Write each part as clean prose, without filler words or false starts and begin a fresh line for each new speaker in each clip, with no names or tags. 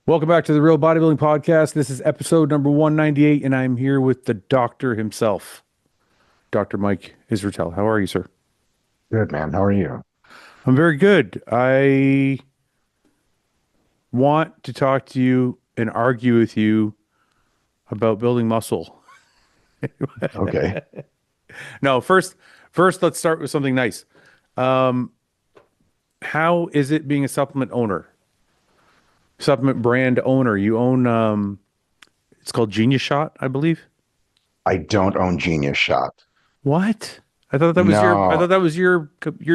Welcome back to the Real Bodybuilding Podcast. This is episode number 198, and I'm here with the doctor himself, Dr. Mike Israetel. How are you, sir?
Good, man. How are you?
I'm very good. I want to talk to you and argue with you about building muscle.
Okay.
No, first, let's start with something nice. Um, how is it being a supplement owner, supplement brand owner? You own, it's called Genius Shot, I believe.
I don't own Genius Shot.
What? I
No,
thought that was your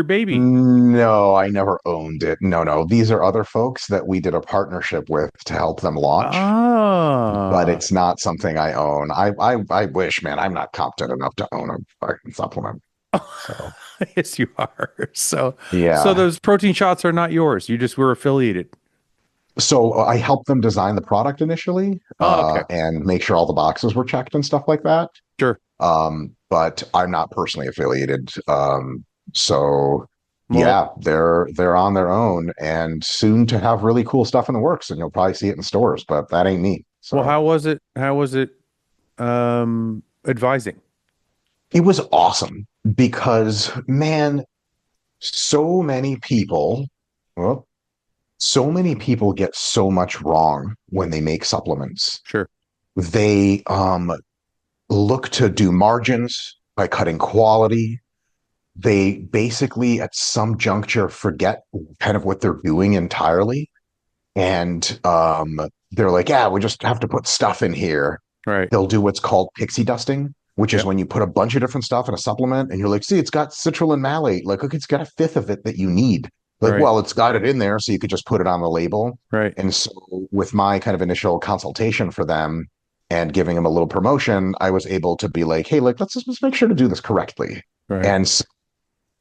baby.
no, I never owned it. No. These are other folks that we did a partnership with to help them launch, but
Ah,
it's not something I own. I wish, man, I'm not competent enough to own a fucking supplement. So
yes, you are. So
yeah.
those protein shots are not yours. You just were affiliated.
So I helped them design the product initially,
Oh, okay.
and make sure all the boxes were checked and stuff like that.
Sure.
But I'm not personally affiliated. So
Well,
yeah, they're on their own and soon to have really cool stuff in the works, and you'll probably see it in stores, but that ain't me.
well,
So
how was it advising?
it was awesome because man, so many people, well, so many people get so much wrong when they make supplements.
Sure.
They look to do margins by cutting quality. They basically at some juncture forget kind of what they're doing entirely, and they're like, yeah, we just have to put stuff in here.
Right.
They'll do what's called pixie dusting, which is
Yep.
when you put a bunch of different stuff in a supplement and you're like, see, it's got citrulline malate, like, look, it's got a fifth of it that you need. Like,
Right.
well, it's got it in there, so you could just put it on the label.
Right.
And so with my kind of initial consultation for them and giving them a little promotion, I was able to be like, hey, like, let's make sure to do this correctly.
Right.
And so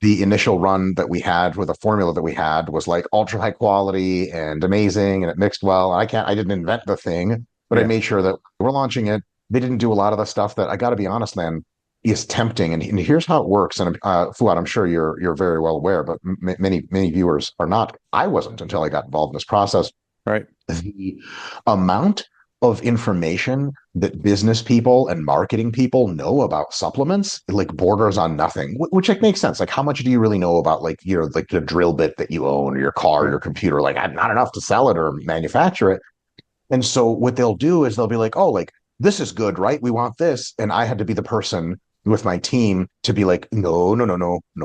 the initial run that we had with the formula that we had was like ultra high quality and amazing, and it mixed well. I didn't invent the thing, but I
Yeah.
made sure that we're launching it. They didn't do a lot of the stuff that, I got to be honest, man, is tempting. And here's how it works. And Fuad, I'm sure you're very well aware, but many viewers are not. I wasn't until I got involved in this process.
Right.
The amount of information that business people and marketing people know about supplements like borders on nothing, which like makes sense. Like, how much do you really know about, like, like the drill bit that you own or your car or
Sure.
your computer? Like, not enough to sell it or manufacture it. And so what they'll do is they'll be like, oh, like, this is good, right? We want this. And I had to be the person with my team to be like, no,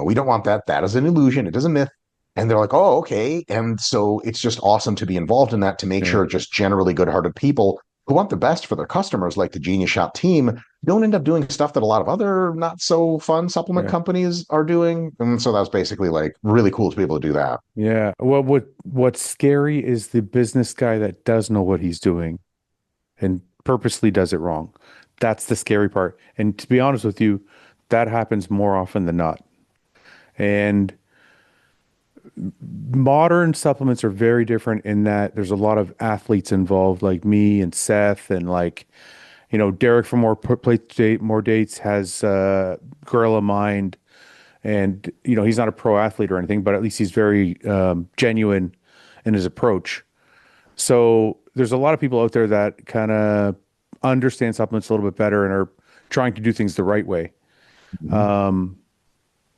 we don't want that. That is an illusion. It is a myth. And they're like, oh, okay. And so it's just awesome to be involved in that, to make
Yeah.
sure just generally good-hearted people who want the best for their customers, like the Genius Shop team, don't end up doing stuff that a lot of other not so fun supplement
Yeah.
companies are doing. And so that was basically like really cool to be able to do that.
Yeah. Well, what's scary is the business guy that does know what he's doing and purposely does it wrong. That's the scary part. And to be honest with you, that happens more often than not. And modern supplements are very different in that there's a lot of athletes involved, like me and Seth, and like, Derek from More Dates has Gorilla Mind, and he's not a pro athlete or anything, but at least he's very genuine in his approach. So there's a lot of people out there that kind of understand supplements a little bit better and are trying to do things the right way.
Mhm.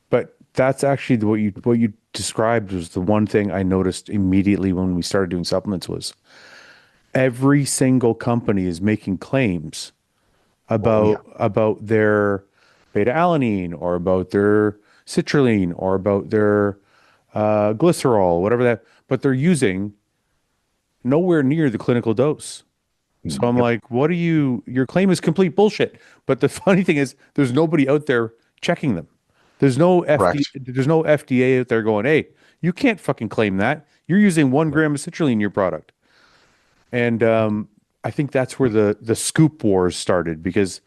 But that's actually what you described was the one thing I noticed immediately when we started doing supplements was every single company is making claims
Oh yeah.
about their beta alanine or about their citrulline or about their glycerol, whatever that, but they're using nowhere near the clinical dose. So I'm
Yep.
like, your claim is complete bullshit. But the funny thing is, there's nobody out there checking them.
Correct.
There's no FDA out there going, hey, you can't fucking claim that. You're using 1 gram of citrulline in your product. And I think that's where the scoop wars started because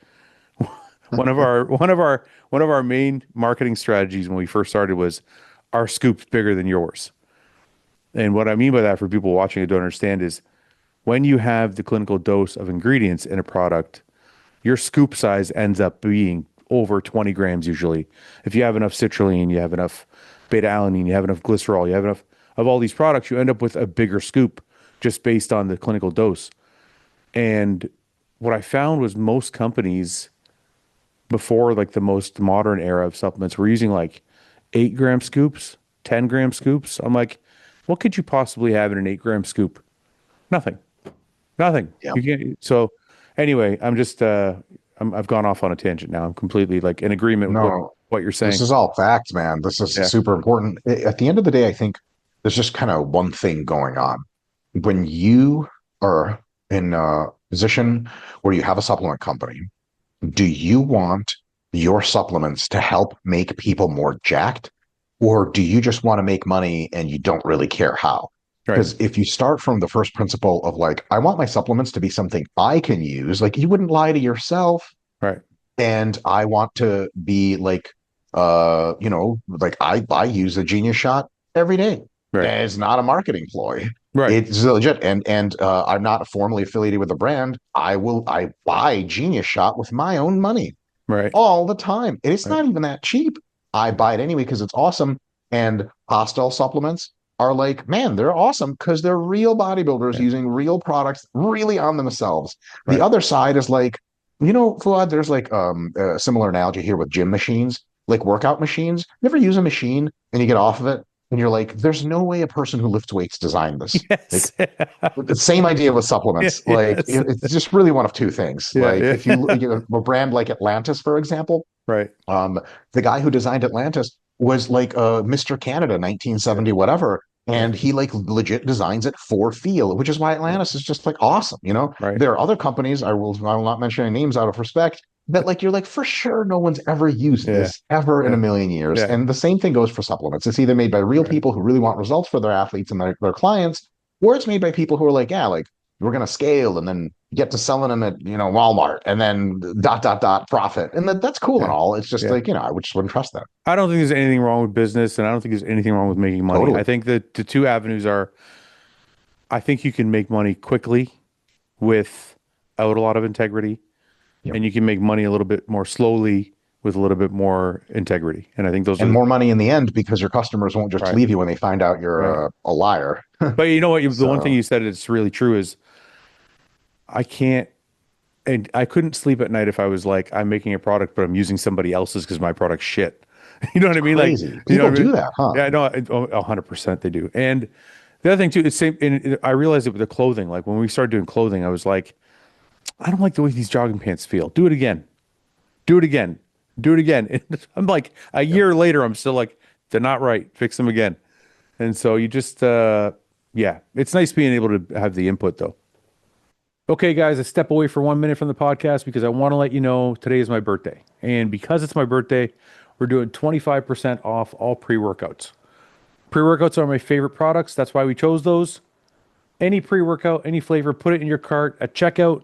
one of our main marketing strategies when we first started was our scoop's bigger than yours. And what I mean by that for people watching who don't understand is when you have the clinical dose of ingredients in a product, your scoop size ends up being over 20 grams usually. If you have enough citrulline, you have enough beta alanine, you have enough glycerol, you have enough of all these products, you end up with a bigger scoop just based on the clinical dose. And what I found was most companies before like the most modern era of supplements were using like 8 gram scoops, 10 gram scoops. I'm like, what could you possibly have in an 8 gram scoop? Nothing. Nothing.
Yeah.
You can't. So anyway, I've gone off on a tangent now. I'm completely like in agreement with
No,
what you're
this
saying.
is all facts, man. This is
Yeah.
super important. At the end of the day, I think there's just kind of one thing going on. When you are in a position where you have a supplement company, do you want your supplements to help make people more jacked? Or do you just want to make money and you don't really care how?
Right.
Because if you start from the first principle of like, I want my supplements to be something I can use, like you wouldn't lie to yourself,
Right.
and I want to be like, like I use a Genius shot every day.
Right.
And it's not a marketing ploy.
Right.
It's legit, and I'm not formally affiliated with the brand. I buy Genius shot with my own money
Right.
all the time, and it's
Right.
not even that cheap. I buy it anyway because it's awesome. And hostile supplements are like, man, they're awesome because they're real bodybuilders
Yeah.
using real products really on themselves. The
Right.
other side is like, Fuad, there's like a similar analogy here with gym machines, like workout machines. You ever use a machine and you get off of it and you're like, there's no way a person who lifts weights designed this. Like
Yes.
the same idea with
Yeah.
supplements. Like
Yes.
it's just really one of two things.
Yeah.
Like if
Yeah.
a brand like Atlantis, for example,
Right.
um, the guy who designed Atlantis was like Mr. Canada,
Yeah.
1970, whatever.
Yeah.
And he like legit designs it for feel, which is why
Yeah.
Atlantis is just like awesome.
Right.
There are other companies, I will not mention any names out of respect, that like you're like, for sure no one's ever used
Yeah.
this ever in a
Yeah.
million years.
Yeah.
And the same thing goes for supplements. It's either made by real
Right.
people who really want results for their athletes and their clients, or it's made by people who are like, yeah, like we're gonna scale and then get to selling them at Walmart and then dot dot dot profit. And that's cool and
Yeah.
all. It's just
Yeah.
like, I just wouldn't trust that.
I don't think there's anything wrong with business, and I don't think there's anything wrong with making money. I
Totally.
think that the two avenues are, I think you can make money quickly without a lot of integrity,
Yeah.
and you can make money a little bit more slowly with a little bit more integrity. And I think those are
And
the,
more money in the end because your customers won't just
right,
leave you when they find out
right.
you're a liar.
But you know what? The one thing
So
you said that's really true is I can't, and I couldn't sleep at night if I was like, I'm making a product, but I'm using somebody else's because my product's shit. You know what
it's
I mean? Like,
crazy.
you know
People
what I mean?
do that, huh?
Yeah, I know, 100% they do. And the other thing too, it's same, and I realized it with the clothing. Like when we started doing clothing, I was like, I don't like the way these jogging pants feel. Do it again. Do it again. Do it again. And I'm like, a
Yep.
year later, I'm still like, they're not right. Fix them again. And so you just, yeah, it's nice being able to have the input though. Okay, guys, I step away for 1 minute from the podcast because I want to let you know today is my birthday. And because it's my birthday, we're doing 25% off all pre-workouts. Pre-workouts are my favorite products. That's why we chose those. Any pre-workout, any flavor, put it in your cart at checkout.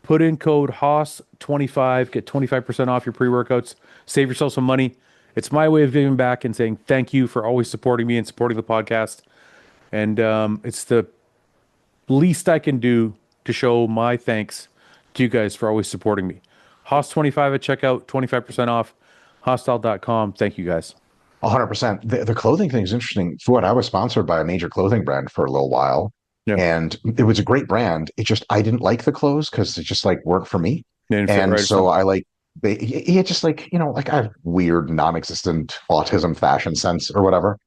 Put in code HOSS25, get 25% off your pre-workouts. Save yourself some money. It's my way of giving back and saying thank you for always supporting me and supporting the podcast. And it's the least I can do to show my thanks to you guys for always supporting me. HOSS25 at checkout, 25% off, hostile.com. Thank you guys.
100%. The clothing thing is interesting. For what I was sponsored by a major clothing brand for a little while,
Yeah.
and it was a great brand. It just I didn't like the clothes because it just like worked for me.
They didn't fit
And
right or
so
something.
I like it just like like I have weird non-existent autism fashion sense or whatever.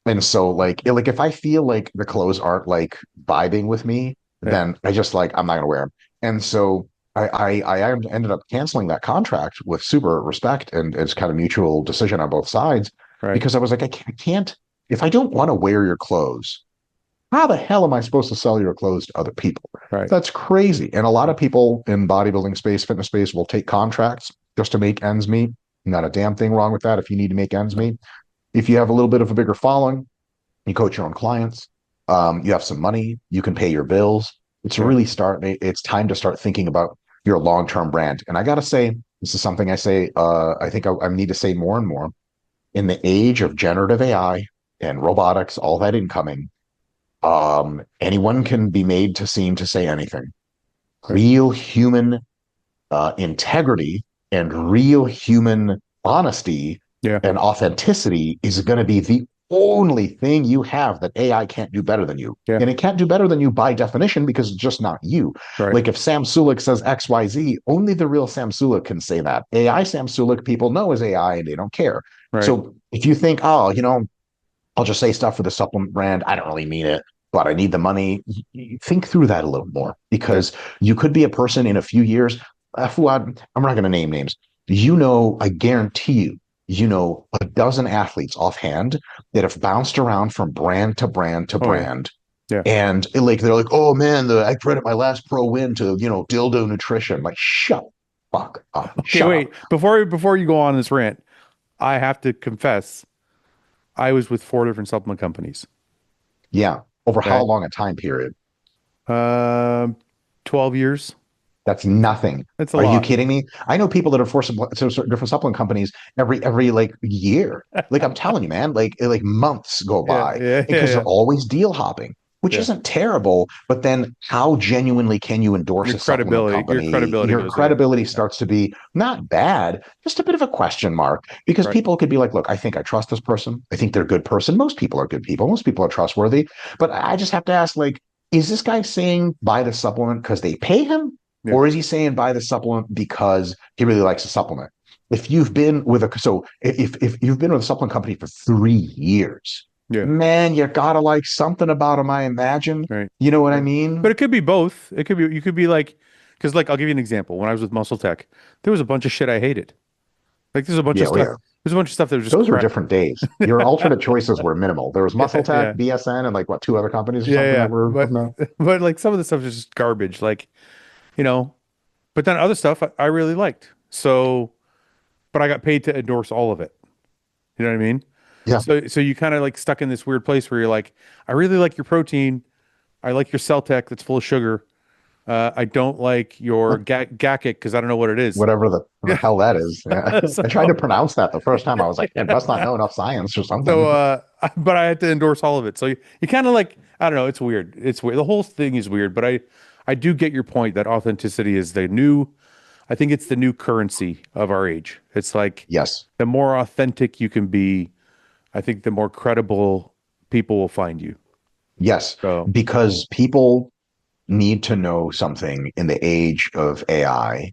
And so like if I feel like the clothes aren't like vibing with me,
Yeah.
then I just like I'm not gonna wear them. And so I ended up canceling that contract with super respect, and it's kind of mutual decision on both sides,
Right.
because I was like, I can't, if I don't want to wear your clothes, how the hell am I supposed to sell your clothes to other people?
Right.
That's crazy. And a lot of people in bodybuilding space, fitness space will take contracts just to make ends meet. Not a damn thing wrong with that if you need to make ends meet. If you have a little bit of a bigger following, you coach your own clients, you have some money, you can pay your bills.
Yeah.
It's time to start thinking about your long-term brand. And I got to say, this is something I say, I think I need to say more and more. In the age of generative AI and robotics, all that incoming, anyone can be made to seem to say anything.
Right.
Real human integrity and real human honesty
Yeah.
and authenticity is going to be the only thing you have that AI can't do better than you.
Yeah.
And it can't do better than you by definition because it's just not you.
Right.
Like if Sam Sulek says XYZ, only the real Sam Sulek can say that. AI Sam Sulek people know is AI and they don't care.
Right.
So if you think, oh, I'll just say stuff for the supplement brand, I don't really mean it, but I need the money. Think through that a little more
Yeah.
because you could be a person in a few years. Fouad, I'm not going to name names. I guarantee a dozen athletes offhand that have bounced around from brand to brand to
Oh yeah.
brand.
Yeah.
And like they're like, oh man, I credit my last pro win to dildo nutrition. Like, shut fuck up,
Okay,
shut up.
wait. Before you go on this rant, I have to confess, I was with four different supplement companies.
Yeah, over how
Okay.
long a time period?
Um, 12 years.
That's nothing.
That's a
Are you
lot.
kidding me? I know people that are for different supplement companies every like year. Like I'm telling you, man, like months go
Yeah,
by
yeah, yeah,
because they're
yeah.
always deal hopping, which
Yeah.
isn't terrible. But then how genuinely can you endorse a supplement
Your
company?
credibility
Your
goes down.
credibility
Yeah.
starts to be not bad, just a bit of a question mark because
Right.
people could be like, look, I think I trust this person. I think they're a good person. Most people are good people. Most people are trustworthy. But I just have to ask, like, is this guy saying buy the supplement because they pay him?
Yeah.
Or is he saying buy the supplement because he really likes the supplement? If you've been with a so if you've been with a supplement company for 3 years,
Yeah.
man, you gotta like something about them, I imagine.
Right.
You know what I
Right. But
mean?
it could be both. It could be, you could be like, because like, I'll give you an example. When I was with Muscle Tech, there was a bunch of shit I hated. Like, there's a bunch of
Yeah,
stuff.
yeah.
There's a bunch of stuff that was just
Those were
crap.
different days. Your alternate choices were minimal. There was Muscle
Yeah.
Tech,
Yeah.
BSN, and like what two other companies or
Yeah.
something
Yeah.
that were
But,
no.
but like some of the stuff is just garbage. Like, you know, but then other stuff I really liked. So, but I got paid to endorse all of it. You know what I mean?
Yeah.
So you kind of like stuck in this weird place where you're like, I really like your protein. I like your cell tech that's full of sugar. I don't like your gakic because I don't know what it is.
Whatever the
Yeah.
hell that is. Yeah. I tried to
So,
pronounce that the first time. I was like, it must not know enough science or
so,
something.
but I had to endorse all of it. So you kind of like, I don't know. It's weird. It's weird. The whole thing is weird, but I do get your point that authenticity is I think it's the new currency of our age. It's like
Yes.
the more authentic you can be, I think the more credible people will find you.
Yes.
So,
Because people need to know something in the age of AI,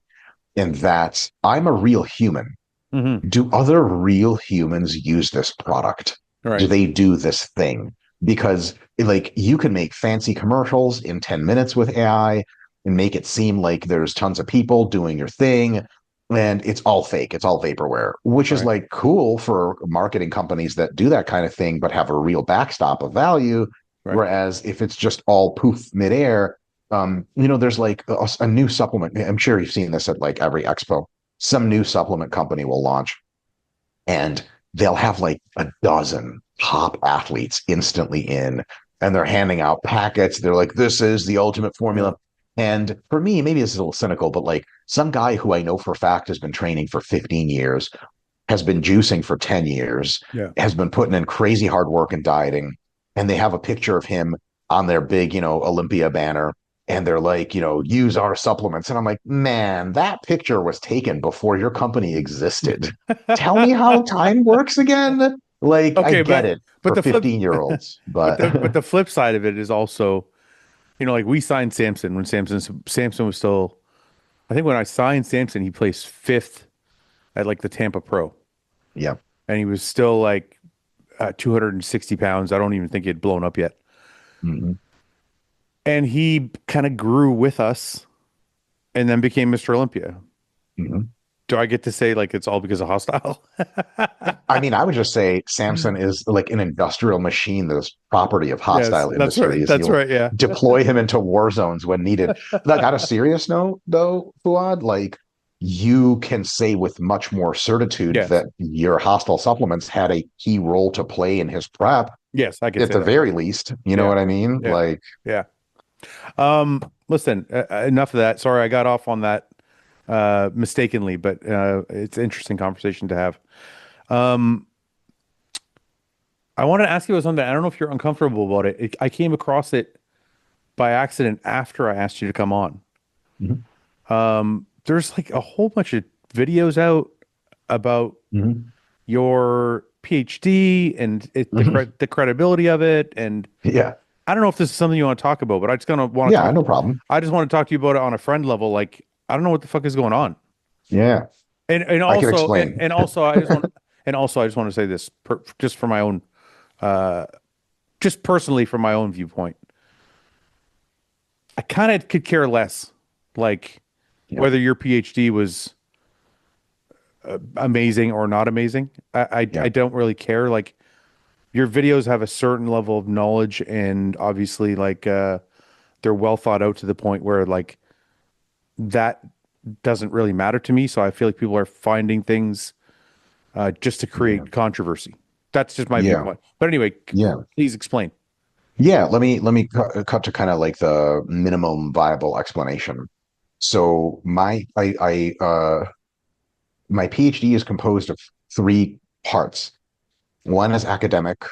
and that's I'm a real human.
mhm.
Do other real humans use this product? Do
Right,
they do this thing? Because like you can make fancy commercials in 10 minutes with AI and make it seem like there's tons of people doing your thing and it's all fake. It's all vaporware, which is
right,
like cool for marketing companies that do that kind of thing, but have a real backstop of value.
right.
Whereas if it's just all poof midair, there's like a new supplement. I'm sure you've seen this at like every expo. Some new supplement company will launch and they'll have like a dozen top athletes instantly in, and they're handing out packets. They're like, this is the ultimate
Yeah,
formula. And for me, maybe this is a little cynical, but like some guy who I know for a fact has been training for 15 years, has been juicing for 10 years,
yeah.
has been putting in crazy hard work and dieting. And they have a picture of him on their big, Olympia banner. And they're like, use our supplements. And I'm like, man, that picture was taken before your company existed. Tell me how time works again. Like, I
Okay,
get it
but
for
the flip,
15-year-olds,
but
but
the flip side of it is also, like we signed Samson when Samson was still. I think when I signed Samson, he placed fifth at like the Tampa Pro,
yeah.
and he was still like 260 pounds. I don't even think he had blown up yet,
Mm-hmm.
and he kind of grew with us, and then became Mr. Olympia.
Mm-hmm.
Do I get to say like it's all because of Hostile?
I mean, I would just say Samson is like an industrial machine that's property of
Yes,
hostile
that's right.
industries.
That's
You'll
right. Yeah.
deploy him into war zones when needed. Like on a serious note, though, Fuad, like you can say with much more certitude
Yes.
that your hostile supplements had a key role to play in his prep,
Yes, I could
at
say
the
that.
very least. You know
Yeah.
what I mean?
Yeah.
Like,
Yeah. Listen, enough of that. Sorry, I got off on that mistakenly, but it's an interesting conversation to have. Um, I want to ask you about something. I don't know if you're uncomfortable about it. I came across it by accident after I asked you to come on.
mhm,
There's like a whole bunch of videos out about
mhm.
your PhD and
Mhm.
the credibility of it. And
Yeah.
I don't know if this is something you want to talk about, but I just gonna want to
Yeah,
talk.
no problem.
I just want to talk to you about it on a friend level. Like, I don't know what the fuck is going on.
Yeah. I can explain.
And also I just want I just want to say this just for my own uh just personally from my own viewpoint. I kind of could care less like
Yeah.
whether your PhD was amazing or not amazing.
Yeah.
I don't really care. Like your videos have a certain level of knowledge and obviously like they're well thought out to the point where like that doesn't really matter to me. So I feel like people are finding things just to
Yeah.
create controversy. That's just my
Yeah.
viewpoint. But anyway,
Yeah.
please explain.
Yeah. Let me cut to kind of like the minimum viable explanation. So my PhD is composed of three parts. One is academic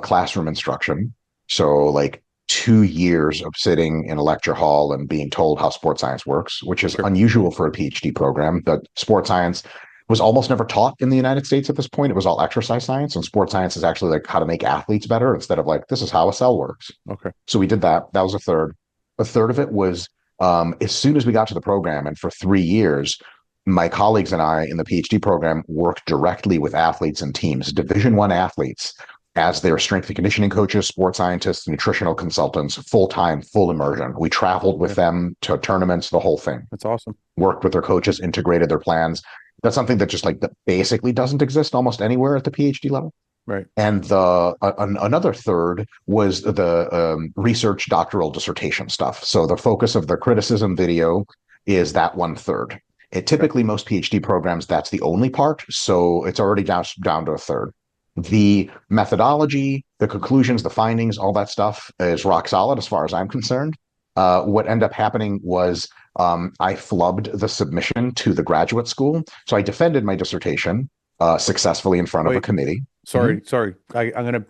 classroom instruction. So, like 2 years of sitting in a lecture hall and being told how sports science works, which is
Sure.
unusual for a PhD program. But sports science was almost never taught in the United States at this point. It was all exercise science, and sports science is actually like how to make athletes better instead of like this is how a cell works.
Okay.
So we did that. That was a third. A third of it was as soon as we got to the program, and for 3 years, my colleagues and I in the PhD program worked directly with athletes and teams, Division One athletes, as their strength and conditioning coaches, sports scientists, nutritional consultants, full time, full immersion. We traveled with
Okay.
them to tournaments, the whole thing.
That's awesome.
Worked with their coaches, integrated their plans. That's something that just like that basically doesn't exist almost anywhere at the PhD level.
Right.
And another third was the research doctoral dissertation stuff. So the focus of the criticism video is that one third. It
Okay.
typically most PhD programs that's the only part, so it's already down to a third. The methodology, the conclusions, the findings, all that stuff is rock solid as far as I'm concerned. What ended up happening was I flubbed the submission to the graduate school. So I defended my dissertation successfully in front of a
Wait,
committee. Mhm.
sorry. I'm gonna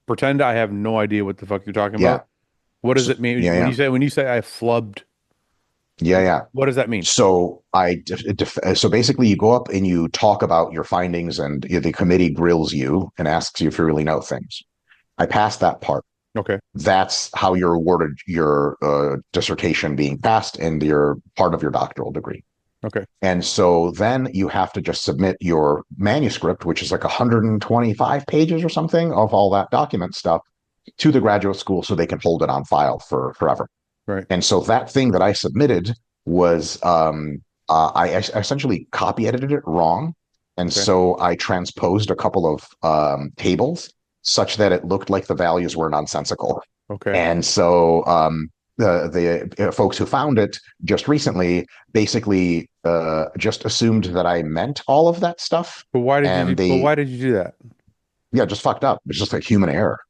pretend I have no idea what the fuck you're talking
Yeah.
about. What does
So,
it mean
yeah, yeah,
when you say I flubbed?
yeah, yeah.
What does that mean?
So so basically you go up and you talk about your findings and the committee grills you and asks you if you really know things. I passed that part.
Okay.
That's how you're awarded your dissertation being passed and your part of your doctoral degree.
Okay.
And so then you have to just submit your manuscript, which is like 125 pages or something of all that document stuff to the graduate school so they can hold it on file for forever.
Right.
And so that thing that I submitted was I essentially copy edited it wrong. And
Okay.
so I transposed a couple of tables such that it looked like the values were nonsensical.
Okay.
And so the folks who found it just recently basically just assumed that I meant all of that stuff. And
But
they,
why did you do that?
yeah, just fucked up. It's just a human error.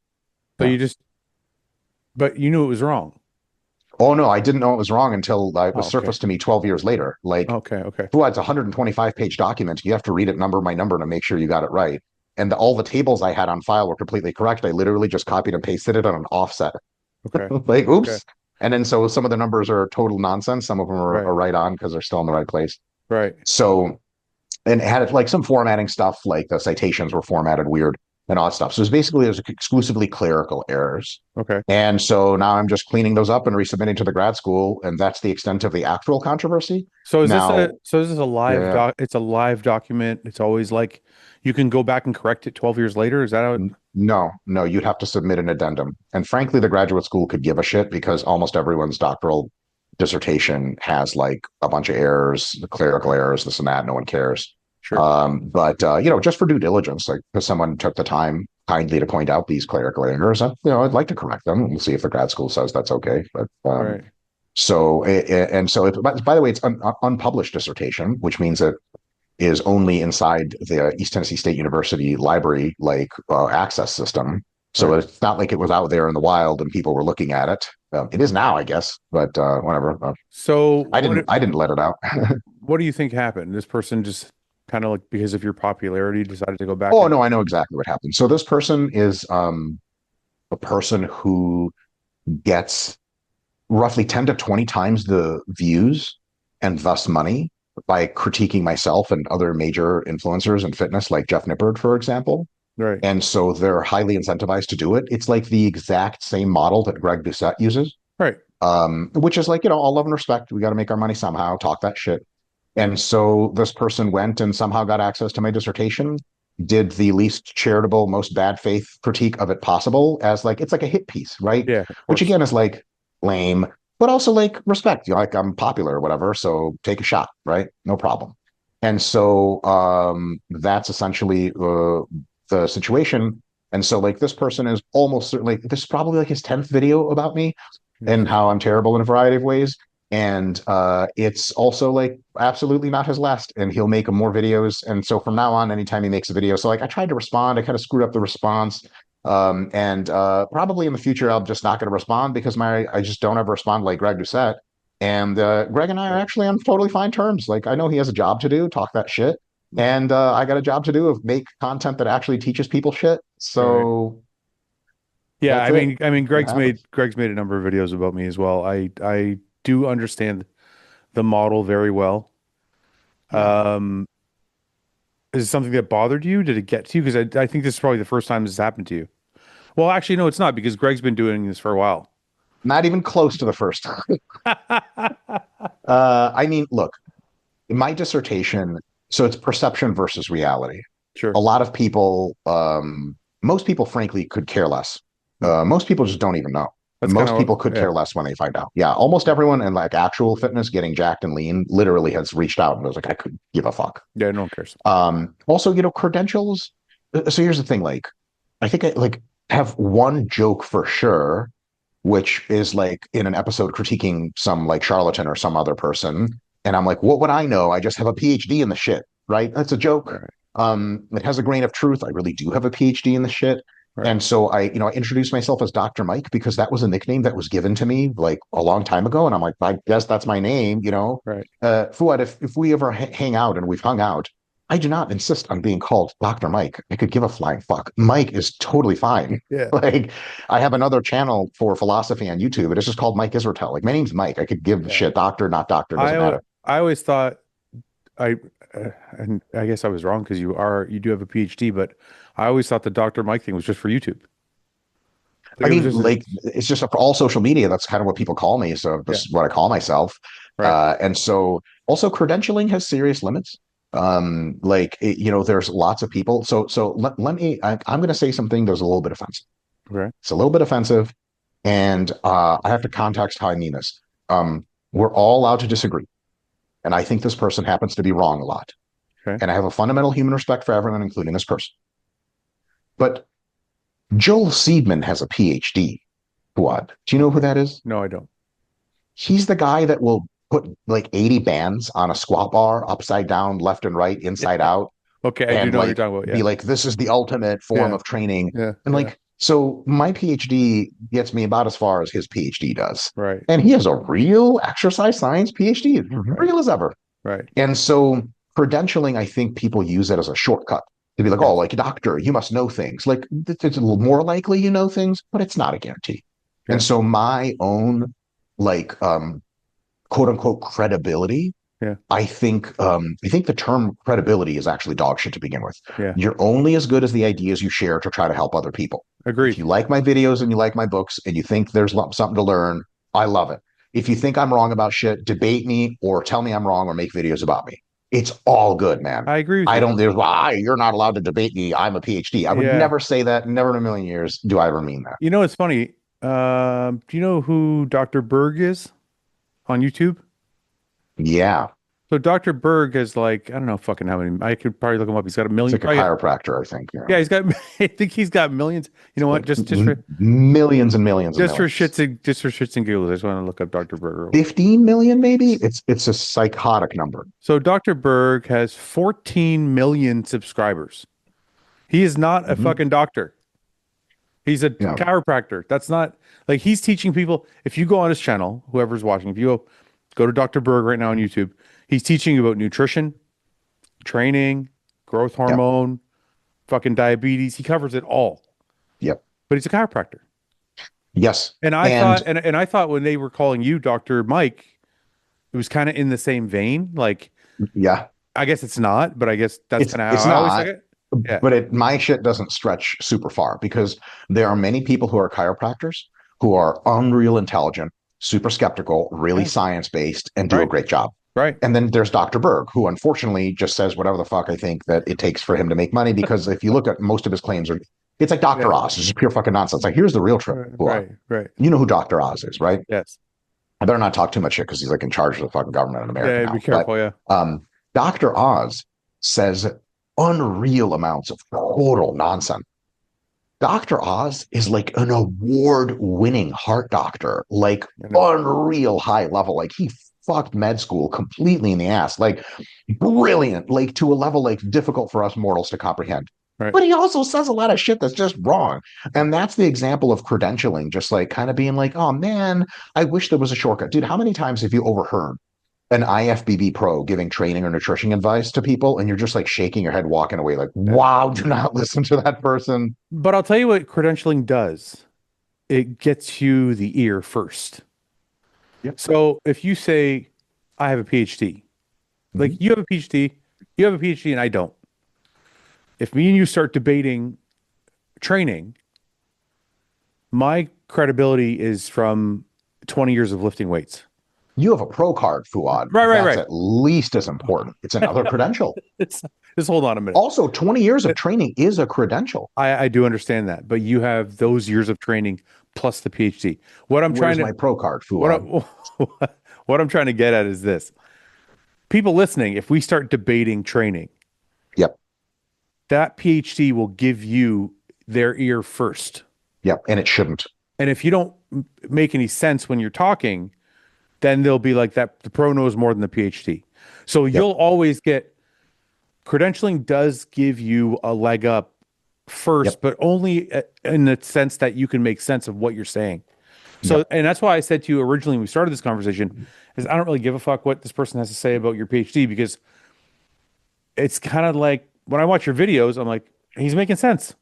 So
Yeah.
you just but you knew it was wrong.
Oh no, I didn't know it was wrong until it
Oh,
was
okay.
surfaced to me 12 years later. Like,
Okay. Okay.
well, it's a 125-page document. You have to read it number by number to make sure you got it right. And all the tables I had on file were completely correct. I literally just copied and pasted it on an offset.
Okay.
Like,
Okay.
oops. And then so some of the numbers are total nonsense. Some of them
Right.
are right on because they're still in the right place.
Right.
So, and it had like some formatting stuff, like the citations were formatted weird and all that stuff. So it's basically there's exclusively clerical errors.
Okay.
And so now I'm just cleaning those up and resubmitting to the grad school, and that's the extent of the actual controversy. Now,
So is this a live
yeah,
doc it's a live document. It's always like you can go back and correct it 12 years later. Is that how it
no, no, you'd have to submit an addendum. And frankly, the graduate school could give a shit because almost everyone's doctoral dissertation has like a bunch of errors, clerical errors, this and that. No one cares.
sure.
But just for due diligence, like because someone took the time kindly to point out these clerical errors, I'd like to correct them. We'll see if the grad school says that's okay. But
Right.
by the way, it's an unpublished dissertation, which means it is only inside the East Tennessee State University library like access system. So
Right.
it's not like it was out there in the wild and people were looking at it. It is now, I guess, but whatever.
So
I didn't let it out.
what do you think happened? This person just kind of like because of your popularity decided to go back
Oh
and
no, I know exactly what happened. So this person is a person who gets roughly 10 to 20 times the views and thus money by critiquing myself and other major influencers in fitness, like Jeff Nippard, for example.
Right.
And so they're highly incentivized to do it. It's like the exact same model that Greg Doucette uses,
Right.
which is like, all love and respect. We got to make our money somehow, talk that shit. And so this person went and somehow got access to my dissertation, did the least charitable, most bad faith critique of it possible as like, it's like a hit piece, right?
Yeah, of
Which
course.
again is like lame, but also like respect. Like I'm popular or whatever. So take a shot, right? No problem. And so that's essentially the situation. And so like this person is almost certainly, this is probably like his 10th video about me and
Jesus.
how I'm terrible in a variety of ways. And it's also like absolutely not his last. And he'll make more videos. And so from now on, anytime he makes a video, so like I tried to respond, I kind of screwed up the response. And probably in the future, I'm just not going to respond because I just don't ever respond like Greg Doucette. And Greg and I are actually on totally fine terms. Like I know he has a job to do, talk that shit, and I got a job to do of make content that actually teaches people shit.
Right.
So
Yeah,
that's it. It happens.
Greg's made a number of videos about me as well. I do understand the model very well.
Yeah.
Um, is it something that bothered you? Did it get to you? Because I think this is probably the first time this has happened to you. Well, actually, no, it's not because Greg's been doing this for a while.
Not even close to the first time. I mean, look, in my dissertation, so it's perception versus reality. A
Sure.
lot of people, most people, frankly, could care less.
Hmm.
Most people just don't even know.
That's kind
Most
of,
people could
yeah,
care less when they find out. Yeah, almost everyone in like actual fitness getting jacked and lean literally has reached out and was like, I could give a fuck.
yeah, no one cares.
Also, credentials. So here's the thing, like, I think I like have one joke for sure, which is like in an episode critiquing some like charlatan or some other person. And I'm like, what would I know? I just have a PhD in the shit, right? That's a joke.
Right,
It has a grain of truth. I really do have a PhD in the shit.
right.
And so I introduced myself as Dr. Mike because that was a nickname that was given to me like a long time ago. And I'm like, I guess that's my name.
Right.
Fouad, if we ever hang out and we've hung out, I do not insist on being called Dr. Mike. I could give a flying fuck. Mike is totally fine.
Yeah.
Like, I have another channel for philosophy on YouTube. It is just called Mike Israetel. Like, my name's Mike. I could give a
Yeah.
shit. Doctor, not doctor, doesn't matter.
I always thought I and I guess I was wrong because you do have a PhD, but I always thought the Dr. Mike thing was just for YouTube. Like
I
it was
mean,
just
like, it's just for all social media. That's kind of what people call me. So
yeah,
this is what I call myself.
right.
And so also credentialing has serious limits. There's lots of people. So let me, I'm going to say something that's a little bit offensive.
Okay.
It's a little bit offensive. And I have to context how I mean this. We're all allowed to disagree. And I think this person happens to be wrong a lot.
Okay.
And I have a fundamental human respect for everyone, including this person. But Joel Seedman has a PhD. What? Do you know who that is?
No, I don't.
He's the guy that will put like 80 bands on a squat bar, upside down, left and right, inside
Yeah.
out,
Okay, I do
and
know what you're
like
talking about.
be
Yeah.
like, this is the ultimate form
Yeah.
of training.
Yeah.
And
Yeah.
like, so my PhD gets me about as far as his PhD does.
Right.
And he has a real exercise science PhD,
Right.
real as ever.
Right.
And so credentialing, I think people use it as a shortcut to be like, oh,
Yes.
like a doctor, you must know things. Like it's a little more likely you know things, but it's not a guarantee. And
Yeah.
so my own like quote unquote credibility,
Yeah.
I think the term credibility is actually dog shit to begin with.
Yeah.
You're only as good as the ideas you share to try to help other people. If
Agreed.
you like my videos and you like my books and you think there's something to learn, I love it. If you think I'm wrong about shit, debate me or tell me I'm wrong or make videos about me. It's all good, man.
I agree with
I
you.
don't, there's why you're not allowed to debate me. I'm a PhD. I would
Yeah.
never say that. Never in a million years do I ever mean that.
You know, it's funny. Do you know who Dr. Berg is on YouTube?
Yeah.
So Dr. Berg is like, I don't know fucking how many. I could probably look him up. He's got a
It's
million.
like a
Probably,
chiropractor, I think.
yeah, he's got. I think he's got millions. You know what?
Like
Just for
millions and millions and
just for
millions.
shits and giggles, I just want to look up Dr. Berg real quick.
15 million, maybe? It's a psychotic number.
So Dr. Berg has 14 million subscribers. He is not a
Mhm.
fucking doctor. He's a
Yeah.
chiropractor. That's not like he's teaching people. If you go on his channel, whoever's watching, if you go to Dr. Berg right now on YouTube, he's teaching you about nutrition, training, growth
Yeah.
hormone, fucking diabetes. He covers it all.
Yep.
But he's a chiropractor.
Yes.
And I
And
thought, and I thought when they were calling you Dr. Mike, it was kind of in the same vein. Like,
yeah,
I guess it's not, but I guess that's
it's
kind of how
it's
I always took
not.
it. Yeah.
But my shit doesn't stretch super far because there are many people who are chiropractors who are unreal intelligent, super skeptical, really
Yeah.
science based, and do a
Right.
great job.
Right.
And then there's Dr. Berg, who unfortunately just says whatever the fuck I think that it takes for him to make money. Because if you look at most of his claims, it's like Dr.
Yeah.
Oz. It's just pure fucking nonsense. Like, here's the real trip.
Right.
Fouad.
Right. Right.
You know who Dr. Oz is, right?
Yes.
I better not talk too much shit because he's like in charge of the fucking government in America
Yeah. Be
now. But
careful. Yeah.
Dr. Oz says unreal amounts of total nonsense. Dr. Oz is like an award winning heart doctor, like
I know.
unreal high level. Like he fucked med school completely in the ass, like brilliant, like to a level like difficult for us mortals to comprehend.
Right.
But he also says a lot of shit that's just wrong. And that's the example of credentialing, just like kind of being like, oh man, I wish there was a shortcut. Dude, how many times have you overheard an IFBB pro giving training or nutrition advice to people and you're just like shaking your head, walking away like,
Yeah.
wow, do not listen to that person.
But I'll tell you what credentialing does. It gets you the ear first.
Yep.
So if you say, I have a PhD, like
Mhm.
you have a PhD, you have a PhD, and I don't. If me and you start debating training, my credibility is from 20 years of lifting weights.
You have a pro card, Fuad.
Right, right,
That's
right.
at least as important. It's another credential.
It's, just hold on a minute.
Also, 20 years of training is a credential.
I do understand that, but you have those years of training plus the PhD. What I'm trying
Where's
to
my pro card,
what
Fuad?
what I'm trying to get at is this. People listening, if we start debating training,
Yep.
that PhD will give you their ear first.
Yep. And it shouldn't.
And if you don't make any sense when you're talking, then they'll be like that the pro knows more than the PhD. So
Yep.
you'll always get credentialing does give you a leg up first,
Yep.
but only in the sense that you can make sense of what you're saying. So,
Yep.
and that's why I said to you originally when we started this conversation, is I don't really give a fuck what this person has to say about your PhD because it's kind of like when I watch your videos, I'm like, he's making sense.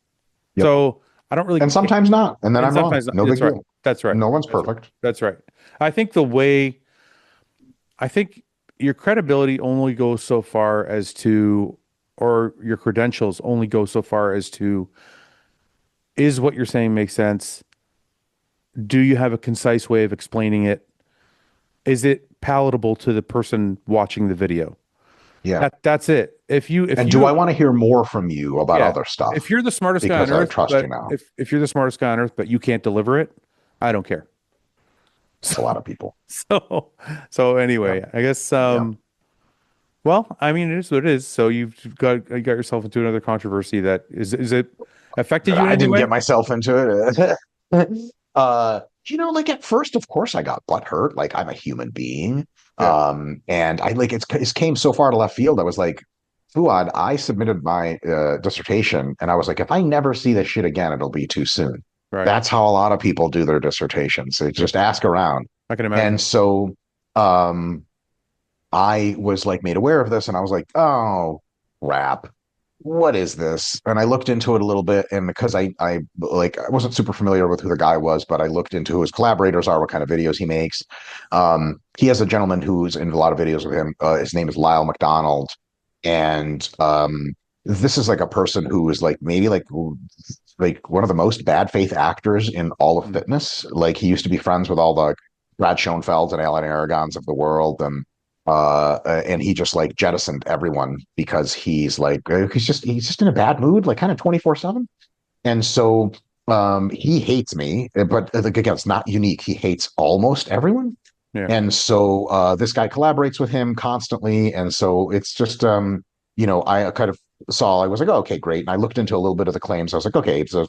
Yep.
So I don't really,
And sometimes not. And then
and
I'm wrong.
sometimes
No big
that's right.
deal.
That's right.
No one's
That's right.
perfect.
That's right. I think I think your credibility only goes so far as to, or your credentials only go so far as to, is what you're saying make sense? Do you have a concise way of explaining it? Is it palatable to the person watching the video?
Yeah.
That's it. If
And do I
you
want to hear more from you about
yeah,
other stuff?
if you're the smartest guy on
Because I
earth,
trust you
but
now.
if you're the smartest guy on earth, but you can't deliver it, I don't care.
That's a lot of people.
So so
Yeah.
anyway, I guess
Yeah.
well, I mean it is what it is. So you got yourself into another controversy that is it affected you in
I
any
didn't
way?
get myself into it. Like at first, of course, I got butthurt. Like I'm a human being.
Yeah,
And I like it came so far to left field. I was like, Fuad, I submitted my dissertation, and I was like, if I never see this shit again, it'll be too soon.
right.
That's how a lot of people do their dissertations. They just ask around.
I can
And
imagine.
so um I was like made aware of this, and I was like, oh crap, what is this? And I looked into it a little bit, and because I wasn't super familiar with who the guy was, but I looked into who his collaborators are, what kind of videos he makes. He has a gentleman who's in a lot of videos with him. His name is Lyle McDonald, and this is like a person who is like maybe like one of the most bad faith actors in all of
Mm.
fitness. Like he used to be friends with all the Brad Schoenfelds and Alan Aragons of the world, and he just like jettisoned everyone because he's just in a bad mood, like kind of 24/7. And so he hates me, but like again, it's not unique. He hates almost everyone.
Yeah.
And so this guy collaborates with him constantly. And so it's just I kind of saw, I was like, oh, okay, great. And I looked into a little bit of the claims. I was like, okay, so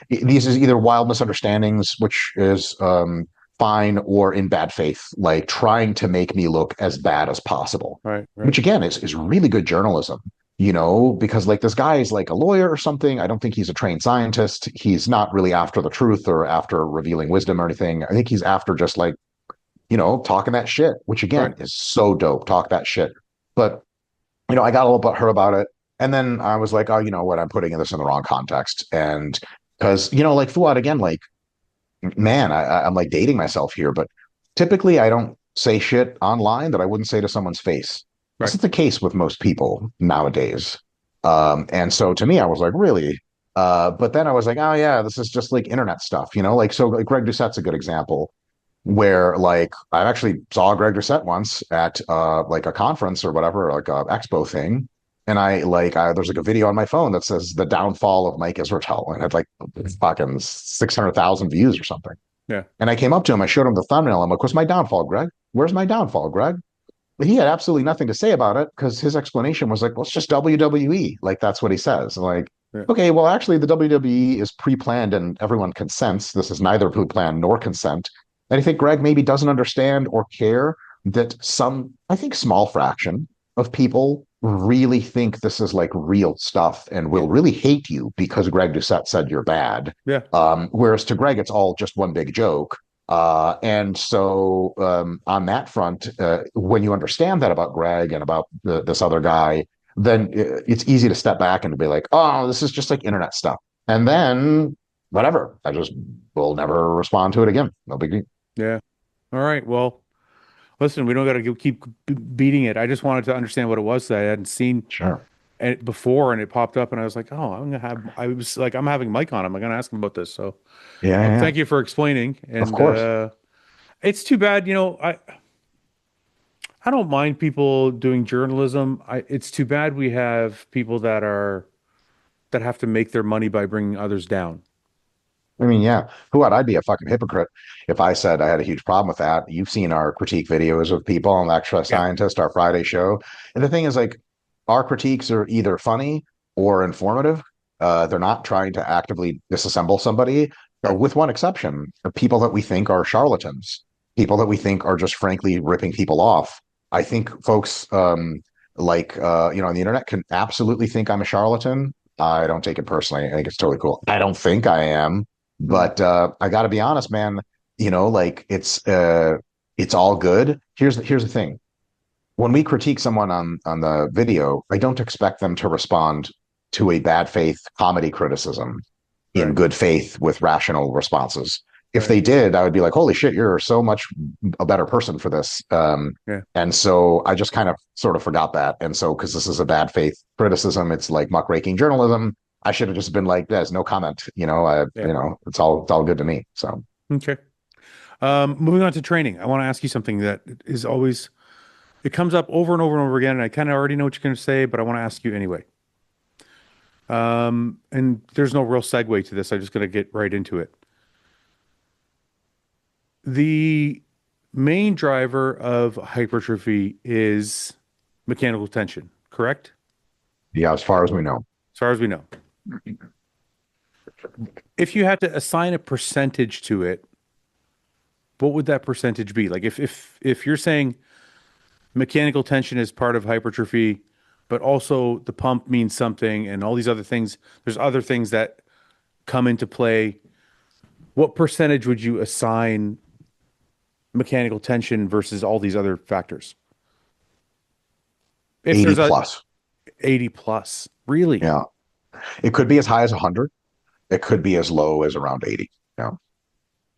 these is either wild misunderstandings, which is fine, or in bad faith, like trying to make me look as bad as possible,
Right, right.
which again is really good journalism, because like this guy is like a lawyer or something. I don't think he's a trained scientist. He's not really after the truth or after revealing wisdom or anything. I think he's after just like, talking that shit, which again
Right.
is so dope. Talk that shit. But, I got a little butthurt about it. And then I was like, oh, you know what? I'm putting this in the wrong context. And because, like Fuad again, like, man, I'm like dating myself here, but typically I don't say shit online that I wouldn't say to someone's face. This
Right.
is the case with most people nowadays. And so to me, I was like, really? But then I was like, oh yeah, this is just like internet stuff, like so like Greg Doucette's a good example where like I actually saw Greg Doucette once at like a conference or whatever, like a expo thing. And there's like a video on my phone that says the downfall of Mike Israetel and had like fucking 600,000 views or something.
Yeah.
And I came up to him, I showed him the thumbnail. I'm like, what's my downfall, Greg? Where's my downfall, Greg? He had absolutely nothing to say about it because his explanation was like, well, it's just WWE. Like, that's what he says. I'm like,
Yeah.
okay, well, actually, the WWE is pre planned and everyone consents. This is neither pre planned nor consent. And I think Greg maybe doesn't understand or care that I think, small fraction of people really think this is like real stuff and
Yeah.
will really hate you because Greg Doucette said you're bad.
Yeah.
Whereas to Greg, it's all just one big joke. And so on that front, when you understand that about Greg and about this other guy, then it's easy to step back and be like, oh, this is just like internet stuff. And then whatever, I just will never respond to it again. No big deal.
Yeah. All right. Well, listen, we don't got to keep beating it. I just wanted to understand what it was that I hadn't seen
Sure.
it before, and it popped up, and I was like, oh, I was like, I'm having Mike on. I'm gonna ask him about this. So,
Yeah, yeah, yeah.
thank you for explaining.
Of
And
course.
it's too bad, I don't mind people doing journalism. It's too bad we have people that have to make their money by bringing others down.
I mean, yeah. Fouad, I'd be a fucking hypocrite if I said I had a huge problem with that. You've seen our critique videos of people on Extra
Yeah.
Scientist, our Friday show. And the thing is, like, our critiques are either funny or informative. They're not trying to actively disassemble somebody,
Right.
with one exception, people that we think are charlatans, people that we think are just frankly ripping people off. I think folks on the internet can absolutely think I'm a charlatan. I don't take it personally. I think it's totally cool. I don't think I am.
Mm,
But I got to be honest, man. Like it's all good. Here's the thing. When we critique someone on the video, I don't expect them to respond to a bad faith comedy criticism in
right.
good faith with rational responses. If
Right.
they did, I would be like, "Holy shit, you're so much a better person for this."
Yeah.
And so I just kind of sort of forgot that. And so because this is a bad faith criticism, it's like muckraking journalism. I should have just been like, "There's no comment."
Yeah.
It's all good to me. So
Okay. Moving on to training. I want to ask you something that is always, it comes up over and over and over again, and I kind of already know what you're going to say, but I want to ask you anyway. And there's no real segue to this. I'm just going to get right into it. The main driver of hypertrophy is mechanical tension, correct?
yeah, as far as we know,
As far as we know. If you had to assign a percentage to it, what would that percentage be? Like if you're saying mechanical tension is part of hypertrophy, but also the pump means something and all these other things, there's other things that come into play. What percentage would you assign mechanical tension versus all these other factors? If
80
there's a
plus.
80 plus, really?
Yeah, it could be as high as 100. It could be as low as around 80. Yeah.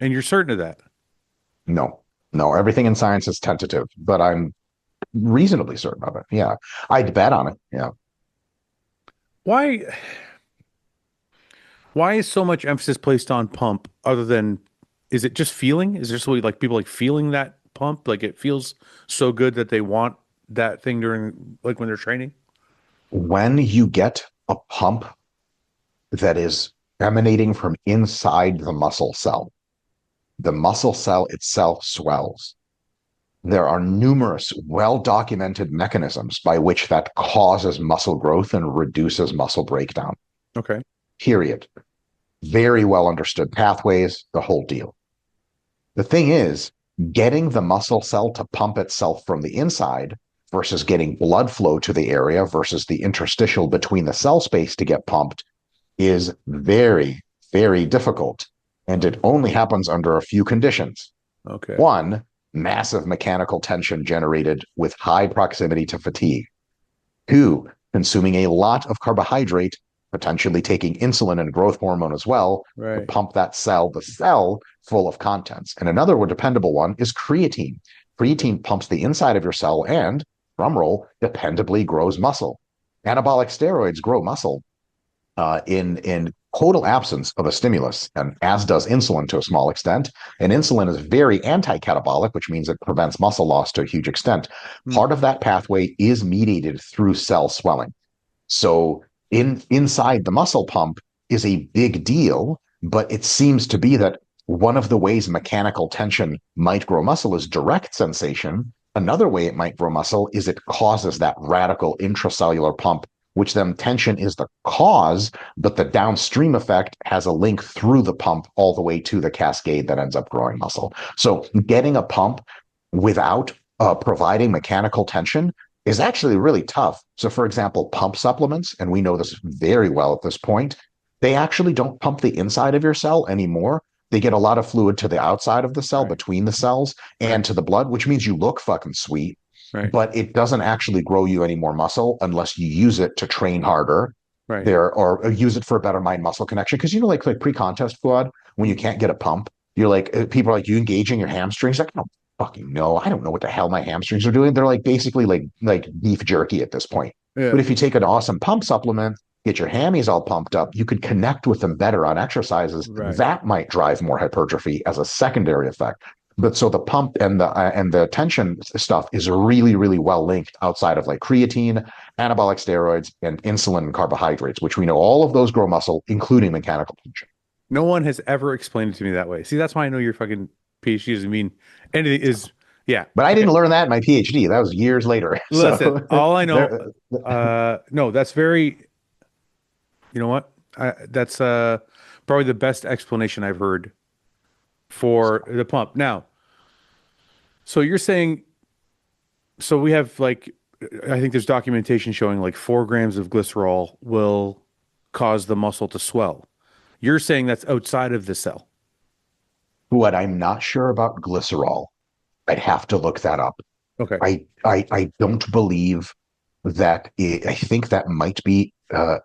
And you're certain of that?
No, no, everything in science is tentative, but I'm reasonably certain of it. Yeah. I'd bet on it. Yeah.
Why why is so much emphasis placed on pump other than, is it just feeling? Is there so like people like feeling that pump? Like it feels so good that they want that thing during like when they're training?
When you get a pump that is emanating from inside the muscle cell itself swells. There are numerous well documented mechanisms by which that causes muscle growth and reduces muscle breakdown.
Okay.
Period. Very well understood pathways, the whole deal. The thing is, getting the muscle cell to pump itself from the inside versus getting blood flow to the area versus the interstitial between the cell space to get pumped is very, very difficult. And it only happens under a few conditions.
Okay.
One, massive mechanical tension generated with high proximity to fatigue. Two, consuming a lot of carbohydrate, potentially taking insulin and growth hormone as well to
Right.
pump the cell full of contents. And another one, dependable one, is creatine. Creatine pumps the inside of your cell and, drumroll, dependably grows muscle. Anabolic steroids grow muscle in total absence of a stimulus, and as does insulin to a small extent. And insulin is very anti-catabolic, which means it prevents muscle loss to a huge extent.
Hmm.
Part of that pathway is mediated through cell swelling. So inside the muscle pump is a big deal, but it seems to be that one of the ways mechanical tension might grow muscle is direct sensation. Another way it might grow muscle is it causes that radical intracellular pump, which then tension is the cause, but the downstream effect has a link through the pump all the way to the cascade that ends up growing muscle. So getting a pump without providing mechanical tension is actually really tough. So, for example, pump supplements, and we know this very well at this point, they actually don't pump the inside of your cell anymore. They get a lot of fluid to the outside of the cell,
Right.
between the cells,
Right.
and to the blood, which means you look fucking sweet,
Right.
but it doesn't actually grow you any more muscle unless you use it to train harder
Right.
there, or use it for a better mind muscle connection. Because, like pre-contest, Fouad, when you can't get a pump, you're like, people are like, you engaging your hamstrings? Like, no, fucking no, I don't know what the hell my hamstrings are doing. They're like basically like beef jerky at this point.
Yeah.
But if you take an awesome pump supplement, get your hammies all pumped up, you could connect with them better on exercises.
Right.
That might drive more hypertrophy as a secondary effect. But so the pump and the tension stuff is really, really well linked outside of like creatine, anabolic steroids, and insulin and carbohydrates, which we know all of those grow muscle, including mechanical tension.
No one has ever explained it to me that way. See, that's why I know your fucking PhD doesn't mean anything is, yeah.
But I
Okay.
didn't learn that in my PhD. That was years later.
Listen,
So
all I know,
there,
no, that's very, you know what? That's probably the best explanation I've heard for the pump. Now, so you're saying, so we have like, I think there's documentation showing like 4 grams of glycerol will cause the muscle to swell. You're saying that's outside of the cell.
what I'm not sure about glycerol. I'd have to look that up.
Okay.
I don't believe that I think that might be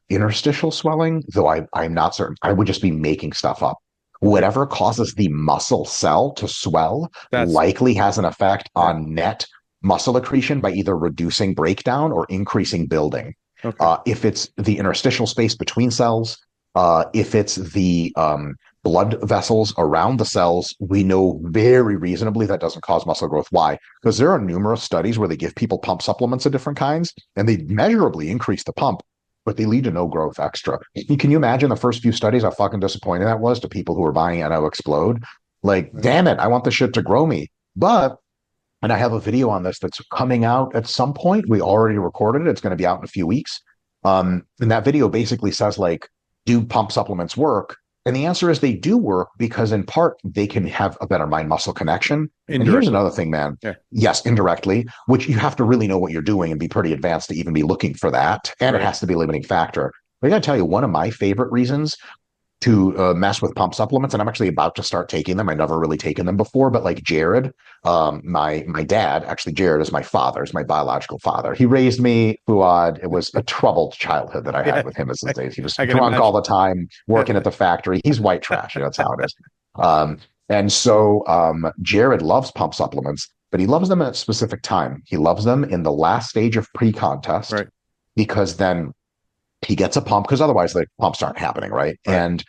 interstitial swelling, though I'm not certain. I would just be making stuff up.
Okay.
Whatever causes the muscle cell to swell
That's
likely has an effect
yeah.
on net muscle accretion by either reducing breakdown or increasing building.
Okay.
If it's the interstitial space between cells, if it's the blood vessels around the cells, we know very reasonably that doesn't cause muscle growth. Why? Because there are numerous studies where they give people pump supplements of different kinds and they measurably increase the pump, but they lead to no growth extra. Can you imagine the first few studies, how fucking disappointing that was to people who were buying NO Explode? Like,
Right.
damn it, I want the shit to grow me. But, and I have a video on this that's coming out at some point. We already recorded it. It's going to be out in a few weeks. And that video basically says, like, do pump supplements work? And the answer is they do work because, in part, they can have a better mind muscle connection. And here's
Indirectly.
another thing, man.
Yeah.
Yes, indirectly, which you have to really know what you're doing and be pretty advanced to even be looking for that. And it
Right.
has to be a limiting factor. But I got to tell you, one of my favorite reasons to mess with pump supplements, and I'm actually about to start taking them. I never really taken them before, but like Jared, my dad, actually Jared is my father, is my biological father. He raised me, Fouad. It was a troubled childhood that I had
Yeah.
with him as his
I,
days. He was
I can
drunk all
imagine.
the time, working at the factory. He's white trash. That's how it is. And so Jared loves pump supplements, but he loves them at a specific time. He loves them in the last stage of pre-contest
Right.
because then he gets a pump because otherwise the pumps aren't happening, right?
Right.
And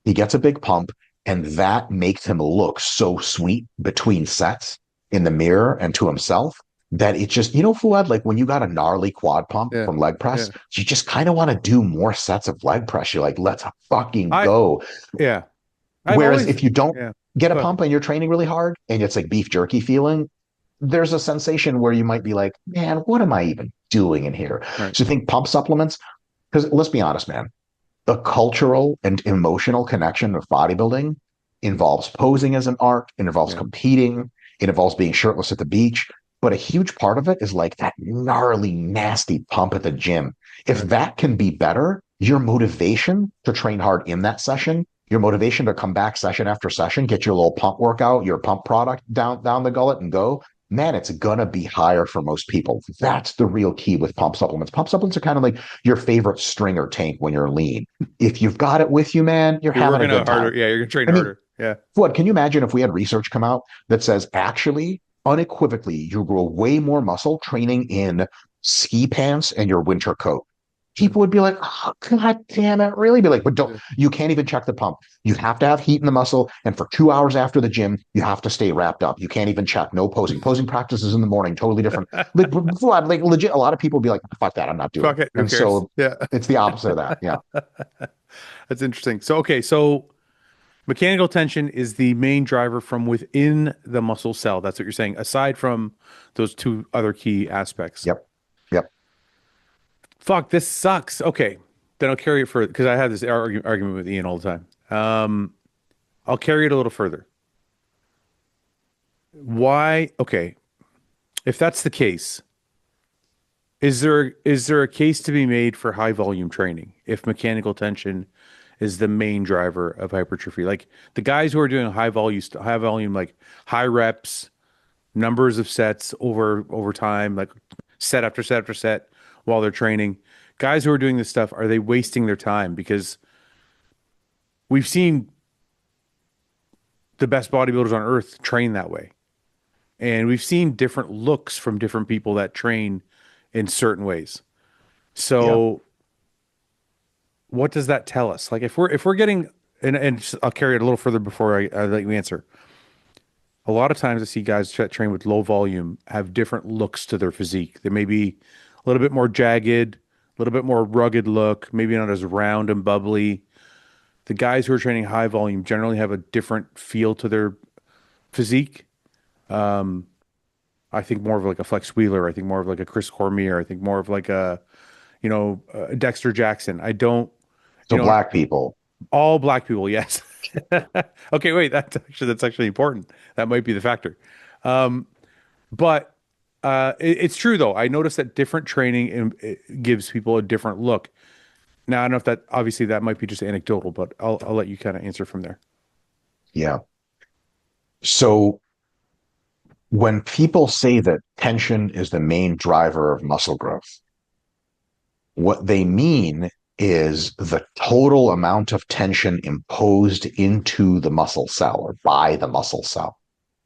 he gets a big pump, and that makes him look so sweet between sets in the mirror and to himself that it just, Fuad, like when you got a gnarly quad pump
Yeah.
from leg
Yeah.
press, you just kind of want to do more sets of leg press. You're like, let's fucking
I,
go.
yeah. I've
Whereas
always,
if you don't
yeah.
get a
Go ahead.
pump and you're training really hard and it's like beef jerky feeling, there's a sensation where you might be like, man, what am I even doing in here?
Right.
So I think pump supplements, because let's be honest, man, the cultural and emotional connection of bodybuilding involves posing as an art, it involves
Yeah.
competing, it involves being shirtless at the beach. But a huge part of it is like that gnarly, nasty pump at the gym. If
Right.
that can be better, your motivation to train hard in that session, your motivation to come back session after session, get your little pump workout, your pump product down the gullet and go, man, it's gonna be higher for most people. That's the real key with pump supplements. Pump supplements are kind of like your favorite stringer tank when you're lean. If you've got it with you, man, you're
You're
having a
working
good
out harder.
time.
Yeah. You're gonna train
I mean,
harder. Yeah.
what can you imagine if we had research come out that says actually, unequivocally, you grow way more muscle training in ski pants and your winter coat? people would be like, oh, God damn it, really? Be like, but don't,
Yeah.
you can't even check the pump. You have to have heat in the muscle. And for 2 hours after the gym, you have to stay wrapped up. You can't even check. No posing. Posing practices in the morning, totally different. Like, like legit, a lot of people would be like, fuck that, I'm not doing
Fuck
it.
it. Who
And
cares?
so
Yeah.
it's the opposite of that. Yeah.
That's interesting. So, okay. So mechanical tension is the main driver from within the muscle cell. That's what you're saying, aside from those two other key aspects.
Yep. Yep.
Fuck, this sucks. Okay. Then I'll carry it further because I have this argument with Ian all the time. I'll carry it a little further. Why? Okay. If that's the case, is there a case to be made for high volume training if mechanical tension is the main driver of hypertrophy? Like the guys who are doing high volume, like high reps, numbers of sets over time, like set after set after set while they're training. Guys who are doing this stuff, are they wasting their time? Because we've seen the best bodybuilders on earth train that way. And we've seen different looks from different people that train in certain ways.
Yeah.
So what does that tell us? Like if we're getting and I'll carry it a little further before I let you answer. A lot of times I see guys that train with low volume have different looks to their physique. They may be a little bit more jagged, a little bit more rugged look, maybe not as round and bubbly. The guys who are training high volume generally have a different feel to their physique. I think more of like a Flex Wheeler. I think more of like a Chris Cormier. I think more of like a Dexter Jackson. I don't, you
So
know,
black people.
all black people. Yes. Okay, wait. That's actually important. That might be the factor. But it's true though. I noticed that different training it gives people a different look. Now I don't know if that obviously that might be just anecdotal, but I'll let you kind of answer from there.
Yeah. So when people say that tension is the main driver of muscle growth, what they mean is the total amount of tension imposed into the muscle cell or by the muscle cell.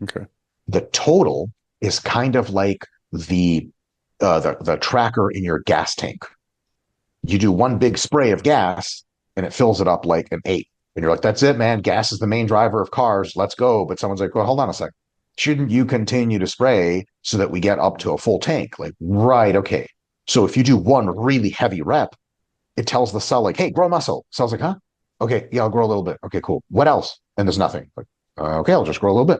Okay.
The total is kind of like the tracker in your gas tank. You do one big spray of gas and it fills it up like an eight. And you're like, that's it, man. Gas is the main driver of cars. Let's go. But someone's like, well, hold on a sec. Shouldn't you continue to spray so that we get up to a full tank? Like, right, okay. So if you do one really heavy rep, it tells the cell like, hey, grow muscle. Cell's like, huh? Okay, yeah, I'll grow a little bit. Okay, cool. What else? And there's nothing. Like, okay, I'll just grow a little bit.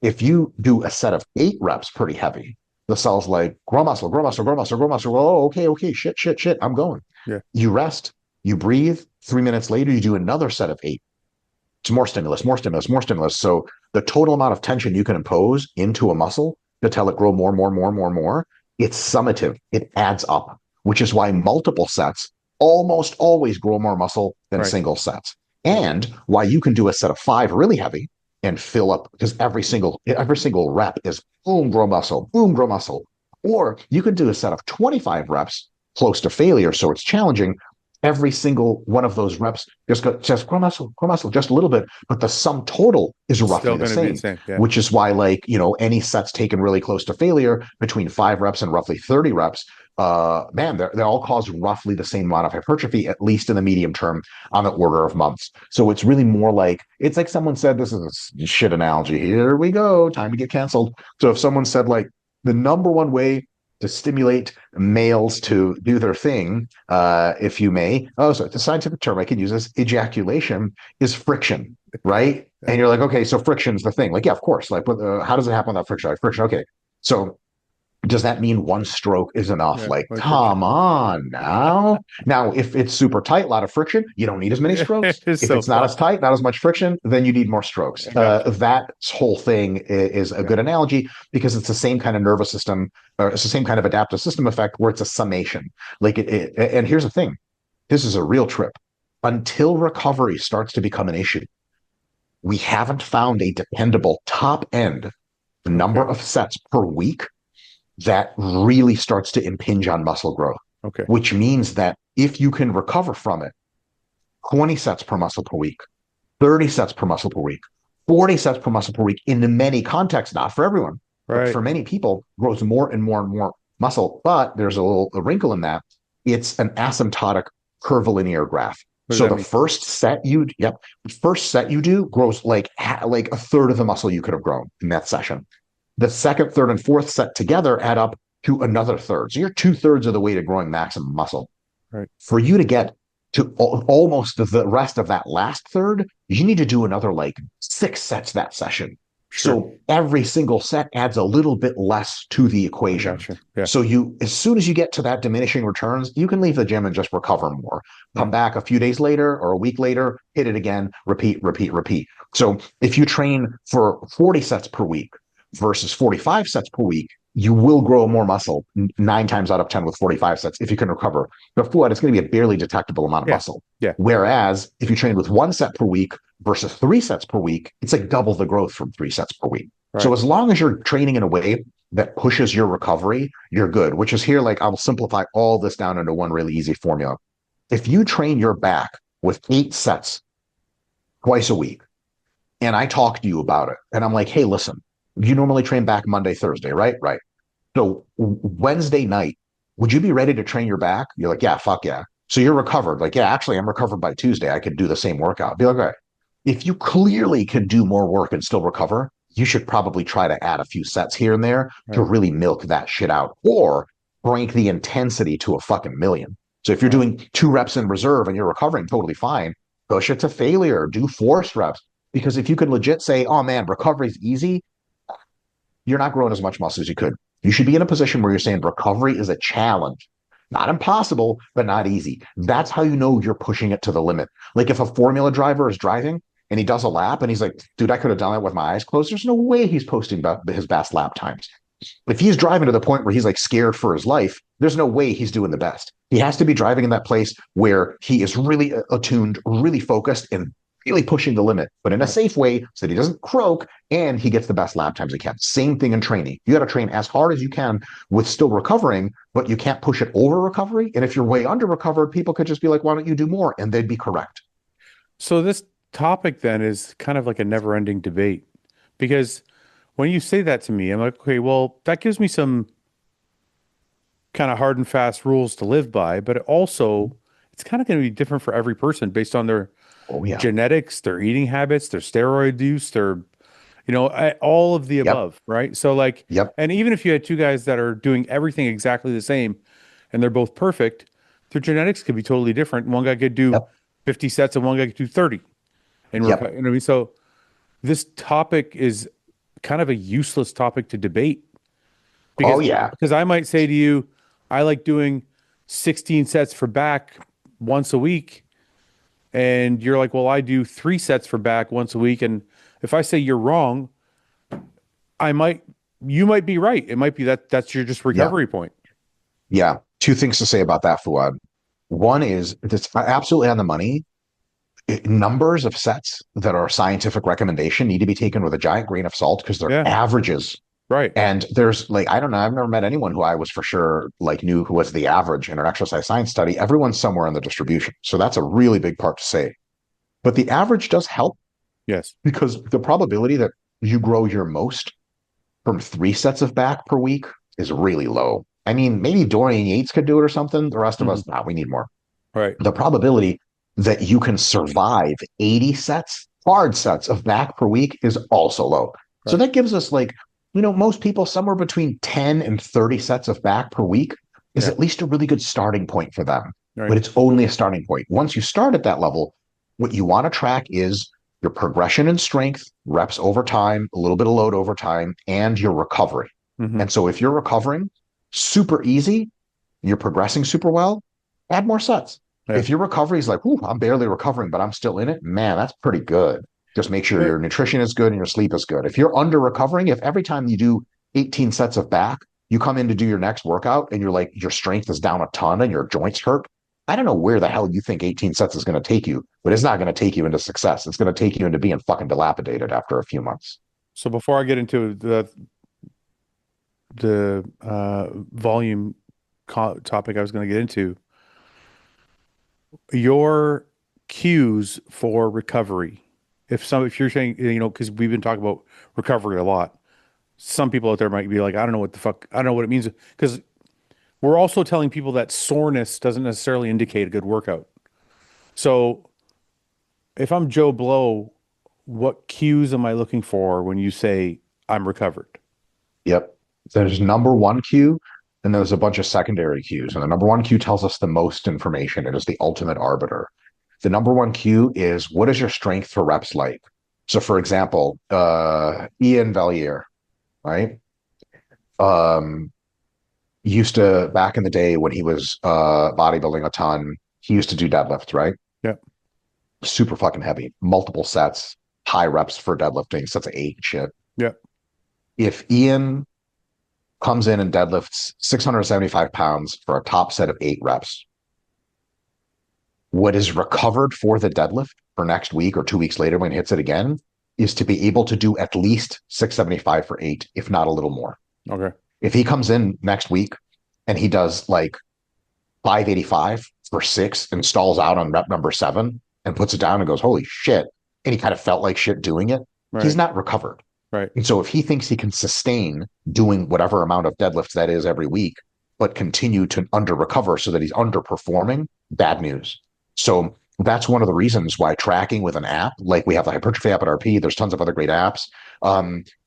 If you do a set of 8 reps pretty heavy, the cell's like, grow muscle, grow muscle, grow muscle, grow muscle. Oh, okay, okay, shit, shit, shit. I'm going.
Yeah.
You rest, you breathe. 3 minutes later, you do another set of 8. It's more stimulus, more stimulus, more stimulus. So the total amount of tension you can impose into a muscle to tell it grow more, more, more, more, more, it's summative. It adds up, which is why multiple sets almost always grow more muscle than
Right.
single sets.
Yeah.
And why you can do a set of 5 really heavy and fill up because every single rep is boom, grow muscle. Or you could do a set of 25 reps close to failure, so it's challenging. Every single one of those reps just grow muscle just a little bit, but the sum total is
Still
roughly the
going to be the
same,
same. Yeah.
which is why, like, any sets taken really close to failure between 5 reps and roughly 30 reps, man, they all cause roughly the same amount of hypertrophy, at least in the medium term, on the order of months. So it's really more like, it's like someone said, this is a shit analogy. Here we go, time to get canceled. So if someone said, like, the number one way to stimulate males to do their thing, if you may. Oh, so it's a scientific term I can use as ejaculation is friction, right?
Yeah.
And you're like, okay, so friction's the thing. Like, yeah, of course. Like, how does it happen without friction? Like, friction. Okay, so does that mean one stroke is enough?
Yeah.
Like,
Like friction.
come on now. Now, if it's super tight, a lot of friction, you don't need as many strokes.
It's
If
so
it's not as
fucked.
tight, not as much friction, then you need more strokes.
I got you.
That whole thing is a
Yeah.
good analogy because it's the same kind of nervous system, or it's the same kind of adaptive system effect where it's a summation. Like and here's the thing: this is a real trip. Until recovery starts to become an issue, we haven't found a dependable top end number
Okay.
of sets per week that really starts to impinge on muscle growth,
Okay.
which means that if you can recover from it, 20 sets per muscle per week, 30 sets per muscle per week, 40 sets per muscle per week in many contexts, not for everyone, but
Right.
for many people, grows more and more and more muscle. But there's a wrinkle in that. It's an asymptotic curvilinear graph.
What does
So
that
the
mean?
first set you do grows like a third of the muscle you could have grown in that session. The second, third, and fourth set together add up to another third. So you're two-thirds of the way to growing maximum muscle.
Right.
For you to get to almost the rest of that last third, you need to do another like 6 sets that session.
Sure.
So every single set adds a little bit less to the
I
equation.
gotcha. Yeah.
So you, as soon as you get to that diminishing returns, you can leave the gym and just recover more. Come
Mm.
back a few days later or a week later, hit it again, repeat, repeat, repeat. So if you train for 40 sets per week versus 45 sets per week, you will grow more muscle 9 times out of 10 with 45 sets if you can recover. Before it's going to be a barely detectable amount of
Yeah.
muscle.
Yeah.
Whereas if you train with 1 set per week versus 3 sets per week, it's like double the growth from 3 sets per week. So
Right.
as long as you're training in a way that pushes your recovery, you're good, which is here, like I'll simplify all this down into one really easy formula. If you train your back with 8 sets twice a week, and I talk to you about it, and I'm like, hey, listen, you normally train back Monday, Thursday, right? Right. So Wednesday night, would you be ready to train your back? You're like, yeah, fuck yeah. So you're recovered. Like, yeah, actually, I'm recovered by Tuesday. I could do the same workout. Be like, okay. If you clearly can do more work and still recover, you should probably try to add a few sets here and there to
Right.
really milk that shit out or crank the intensity to a fucking million. So if you're
Right.
doing 2 reps in reserve and you're recovering totally fine, push it to failure, do force reps. Because if you could legit say, oh man, recovery is easy, you're not growing as much muscle as you could. You should be in a position where you're saying recovery is a challenge. Not impossible, but not easy. That's how you know you're pushing it to the limit. Like if a formula driver is driving and he does a lap and he's like, dude, I could have done that with my eyes closed. There's no way he's posting his best lap times. If he's driving to the point where he's like scared for his life, there's no way he's doing the best. He has to be driving in that place where he is really attuned, really focused, and really pushing the limit, but in a
Right.
safe way so that he doesn't croak and he gets the best lap times he can. Same thing in training. You got to train as hard as you can with still recovering, but you can't push it over recovery. And if you're way under recovered, people could just be like, why don't you do more? And they'd be correct.
So this topic then is kind of like a never-ending debate because when you say that to me, I'm like, okay, well, that gives me some kind of hard and fast rules to live by, but it also it's kind of going to be different for every person based on their
Oh, yeah.
genetics, their eating habits, their steroid use, their, all of the
Yep.
above, right? So like,
Yep.
and even if you had two guys that are doing everything exactly the same and they're both perfect, their genetics could be totally different. One guy could do
Yep.
50 sets and one guy could do 30 and
Yep.
what I mean? So this topic is kind of a useless topic to debate
Oh,
because
yeah.
I might say to you, I like doing 16 sets for back once a week. And you're like, well, I do 3 sets for back once a week. And if I say you're wrong, I might, you might be right. It might be that that's your just
Yeah.
recovery point.
Yeah. Two things to say about that, Fouad. One is it's absolutely on the money. Numbers of sets that are scientific recommendation need to be taken with a giant grain of salt because they're
Yeah,
averages.
right.
And there's like, I don't know, I've never met anyone who I was for sure like knew who was the average in an exercise science study. Everyone's somewhere in the distribution. So that's a really big part to say. But the average does help
Yes.
because the probability that you grow your most from 3 sets of back per week is really low. I mean, maybe Dorian Yates could do it or something. The rest of
Hmm.
us, nah, we need more.
Right.
The probability that you can survive 80 sets, hard sets of back per week is also low. So
Right.
that gives us like, most people somewhere between 10 and 30 sets of back per week is
Yeah.
at least a really good starting point for them.
Right.
But it's only a starting point. Once you start at that level, what you want to track is your progression in strength, reps over time, a little bit of load over time, and your recovery.
Hmm.
And so if you're recovering super easy, you're progressing super well, add more sets.
Yeah.
If your recovery is like, "Ooh, I'm barely recovering, but I'm still in it," man, that's pretty good. Just make sure
But
your nutrition is good and your sleep is good. If you're under recovering, if every time you do 18 sets of back, you come in to do your next workout and you're like, your strength is down a ton and your joints hurt, I don't know where the hell you think 18 sets is going to take you, but it's not going to take you into success. It's going to take you into being fucking dilapidated after a few months.
so before I get into the volume topic I was going to get into, your cues for recovery. If you're saying, because we've been talking about recovery a lot, some people out there might be like, I don't know what the fuck, I don't know what it means. Because We're also telling people that soreness doesn't necessarily indicate a good workout. So if I'm Joe Blow, what cues am I looking for when you say I'm recovered?
Yep. There's number one cue, and there's a bunch of secondary cues. And the number one cue tells us the most information. It is the ultimate arbiter. The number one cue is, what is your strength for reps like? So, for example, Ian Valier, right? Um, used to back in the day when he was bodybuilding a ton, he used to do deadlifts, right?
Yeah.
Super fucking heavy, multiple sets, high reps for deadlifting, sets of eight shit.
Yeah.
If Ian comes in and deadlifts 675 pounds for a top set of eight reps, what is recovered for the deadlift for next week or 2 weeks later when he hits it again is to be able to do at least 675 for eight, if not a little more.
Okay.
If he comes in next week and he does like 585 for six and stalls out on rep number seven and puts it down and goes, holy shit, and he kind of felt like shit doing it, he's
Right.
not recovered.
Right.
And so if he thinks he can sustain doing whatever amount of deadlifts that is every week, but continue to under recover so that he's underperforming, bad news. So that's one of the reasons why tracking with an app, like we have the hypertrophy app at RP, there's tons of other great apps,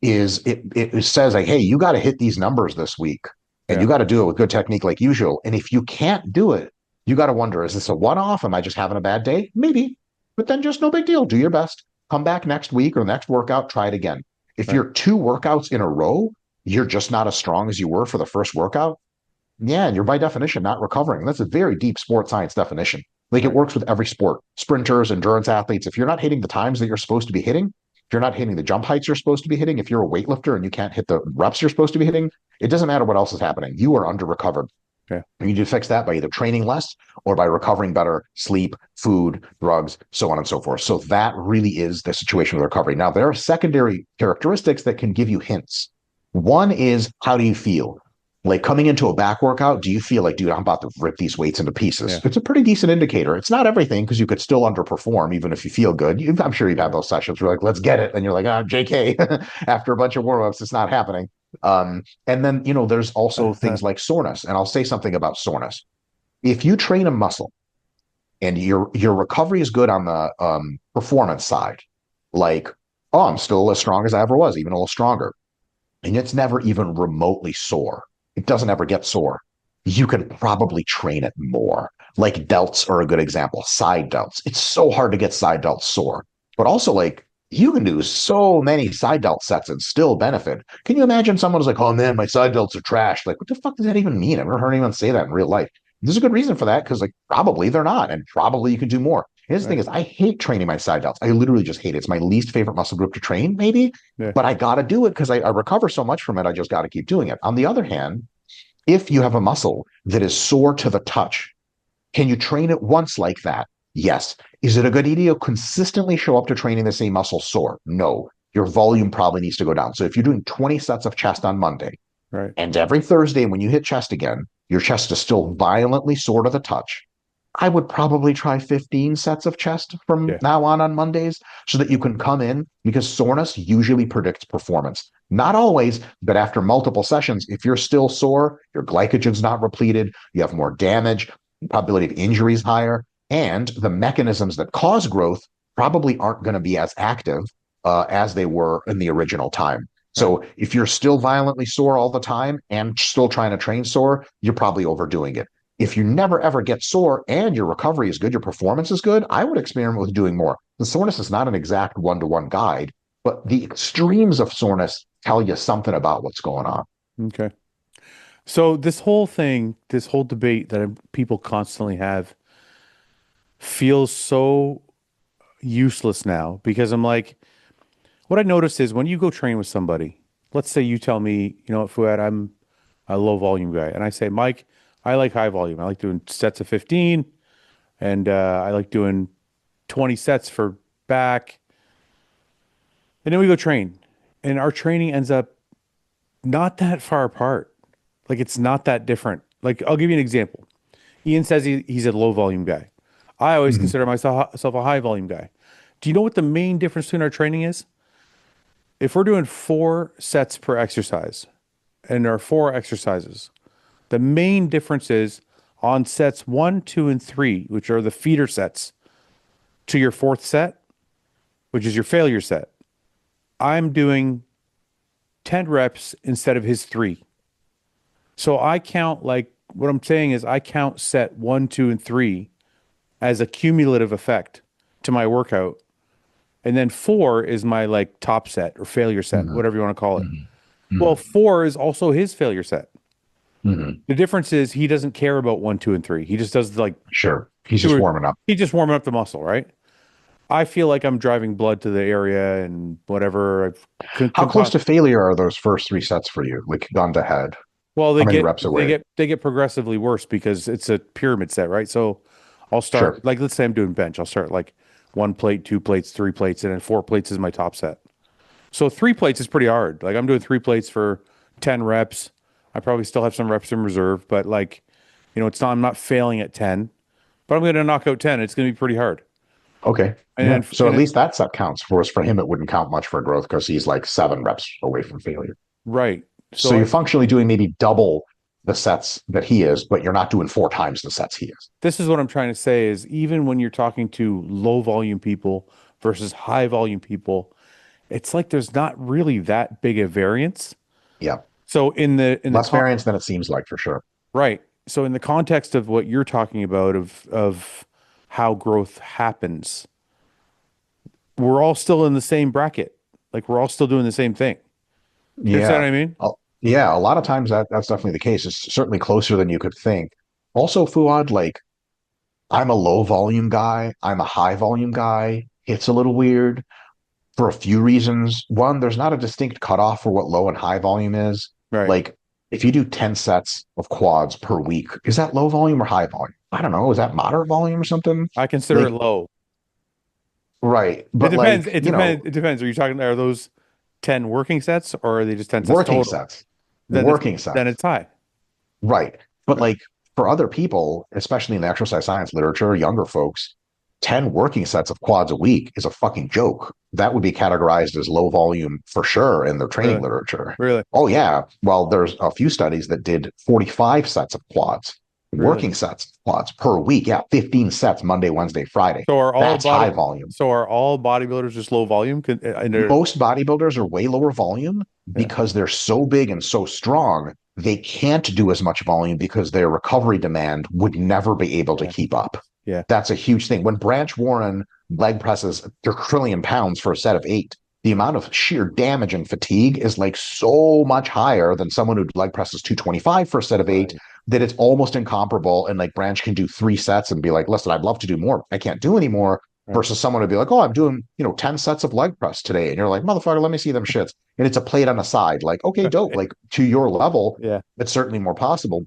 is it says like, hey, you got to hit these numbers this week and
Yeah.
you got to do it with good technique like usual. And if you can't do it, you got to wonder, is this a one-off? Am I just having a bad day? Maybe, but then just no big deal. Do your best. Come back next week or next workout, try it again. If
Right.
you're two workouts in a row, you're just not as strong as you were for the first workout. Yeah, and you're by definition not recovering. That's a very deep sports science definition. Like it
Right.
works with every sport, sprinters, endurance athletes. If you're not hitting the times that you're supposed to be hitting, if you're not hitting the jump heights you're supposed to be hitting, if you're a weightlifter and you can't hit the reps you're supposed to be hitting, it doesn't matter what else is happening. You are under recovered.
Yeah.
You need to fix that by either training less or by recovering better, sleep, food, drugs, so on and so forth. So that really is the situation with recovery. Now, there are secondary characteristics that can give you hints. One is, how do you feel? Like coming into a back workout, do you feel like, dude, I'm about to rip these weights into pieces?
Yeah.
It's a pretty decent indicator. It's not everything because you could still underperform even if you feel good. I'm sure you've had
Right.
those sessions where like, let's get it. And you're like, ah, JK, after a bunch of warm-ups, it's not happening. And then, there's also things like soreness. And I'll say something about soreness. If you train a muscle and your recovery is good on the performance side, like, oh, I'm still as strong as I ever was, even a little stronger, and it's never even remotely sore. It doesn't ever get sore. You can probably train it more. Like delts are a good example, side delts. It's so hard to get side delts sore, but also like you can do so many side delt sets and still benefit. Can you imagine someone who's like, oh man, my side delts are trash? Like, what the fuck does that even mean? I've never heard anyone say that in real life. There's a good reason for that because like probably they're not, and probably you can do more. Here's the thing
Right.
is I hate training my side delts. I literally just hate it. It's my least favorite muscle group to train, maybe,
Yeah.
but I got to do it because I recover so much from it. I just got to keep doing it. On the other hand, if you have a muscle that is sore to the touch, can you train it once like that? Yes. Is it a good idea to consistently show up to training the same muscle sore? No. Your volume probably needs to go down. So if you're doing 20 sets of chest on Monday
Right.
and every Thursday when you hit chest again, your chest is still violently sore to the touch, I would probably try 15 sets of chest from
Yeah.
now on Mondays so that you can come in because soreness usually predicts performance. Not always, but after multiple sessions, if you're still sore, your glycogen's not repleted, you have more damage, the probability of injury is higher, and the mechanisms that cause growth probably aren't going to be as active as they were in the original time.
Right.
So if you're still violently sore all the time and still trying to train sore, you're probably overdoing it. If you never ever get sore and your recovery is good, your performance is good, I would experiment with doing more. The soreness is not an exact one-to-one guide, but the extremes of soreness tell you something about what's going on.
Okay. So this whole thing, this whole debate that people constantly have feels so useless now because I'm like, what I noticed is when you go train with somebody, let's say you tell me, you know what, Fouad, I'm a low volume guy. And I say, Mike, I like high volume. I like doing sets of 15 and I like doing 20 sets for back. And then we go train. And our training ends up not that far apart. Like it's not that different. Like I'll give you an example. Ian says he's a low volume guy. I always
Mhm.
consider myself a high volume guy. Do you know what the main difference between our training is? If we're doing 4 sets per exercise and there are 4 exercises, The main difference is on sets one, two, and three, which are the feeder sets to your fourth set, which is your failure set. I'm doing 10 reps instead of his three. So I count like what I'm saying is I count set one, two, and three as a cumulative effect to my workout. And then four is my like top set or failure set,
Hmm.
whatever you want to call it.
Hmm.
Well,
Hmm.
four is also his failure set.
Hmm.
The difference is he doesn't care about one, two, and three. He just does like
Sure. He's
two
just
or
warming up.
he's just warming up the muscle, right? I feel like I'm driving blood to the area and whatever. I've
How close
compound.
to failure are those first three sets for you? Like gun to head?
Well,
How many reps away?
they get progressively worse because it's a pyramid set, right? So I'll
Sure.
start like let's say I'm doing bench. I'll start like one plate, two plates, three plates, and then four plates is my top set. So three plates is pretty hard. Like I'm doing three plates for 10 reps. I probably still have some reps in reserve, but like, it's not I'm not failing at 10, but I'm going to knock out 10. It's going to be pretty hard.
Okay.
And
Yeah.
then
So
and
at
it,
least that set counts. For us, for him, it wouldn't count much for growth because he's like 7 reps away from failure.
right.
So
So
you're
I,
functionally doing maybe double the sets that he is, but you're not doing 4 times the sets he is.
this is what I'm trying to say is even when you're talking to low volume people versus high volume people, it's like there's not really that big a variance.
Yeah.
So in the
Less variance than it seems like for sure.
right. So in the context of what you're talking about of how growth happens, we're all still in the same bracket. Like we're all still doing the same thing. You understand
Yeah.
what I mean?
Yeah. A lot of times that's definitely the case. It's certainly closer than you could think. Also, Fuad, like I'm a low volume guy. I'm a high volume guy. It's a little weird for a few reasons. One, there's not a distinct cutoff for what low and high volume is.
Right.
Like if you do 10 sets of quads per week, is that low volume or high volume? I don't know. Is that moderate volume or something?
I consider it
Like,
low.
right.
It
But
depends.
like,
It depends. It depends. Are you talking, are those 10 working sets or are they just 10 sets
working
total?
sets,
Then it's
working
then
sets.
it's high.
Right. But
Right.
like for other people, especially in the exercise science literature, younger folks, 10 working sets of quads a week is a fucking joke. That would be categorized as low volume for sure in the training
Really?
literature.
Really?
Oh, yeah. Well, there's a few studies that did 45 sets of quads,
Really?
working sets of quads per week. Yeah, 15 sets Monday, Wednesday, Friday.
So
That's high volume.
are all bodybuilders just low volume? And they're,
Most bodybuilders are way lower volume
yeah.
because they're so big and so strong. They can't do as much volume because their recovery demand would never be able to
Yeah.
keep up.
Yeah.
That's a huge thing. When Branch Warren leg presses a trillion pounds for a set of 8, the amount of sheer damage and fatigue is like so much higher than someone who leg presses 225 for a set of 8
Right.
that it's almost incomparable. And like Branch can do 3 sets and be like, listen, I'd love to do more. I can't do anymore.
Right.
Versus someone would be like, oh, I'm doing, 10 sets of leg press today. And you're like, motherfucker, let me see them shits. And it's a plate on the side. Like, okay, dope. Like to your level,
Yeah.
it's certainly more possible,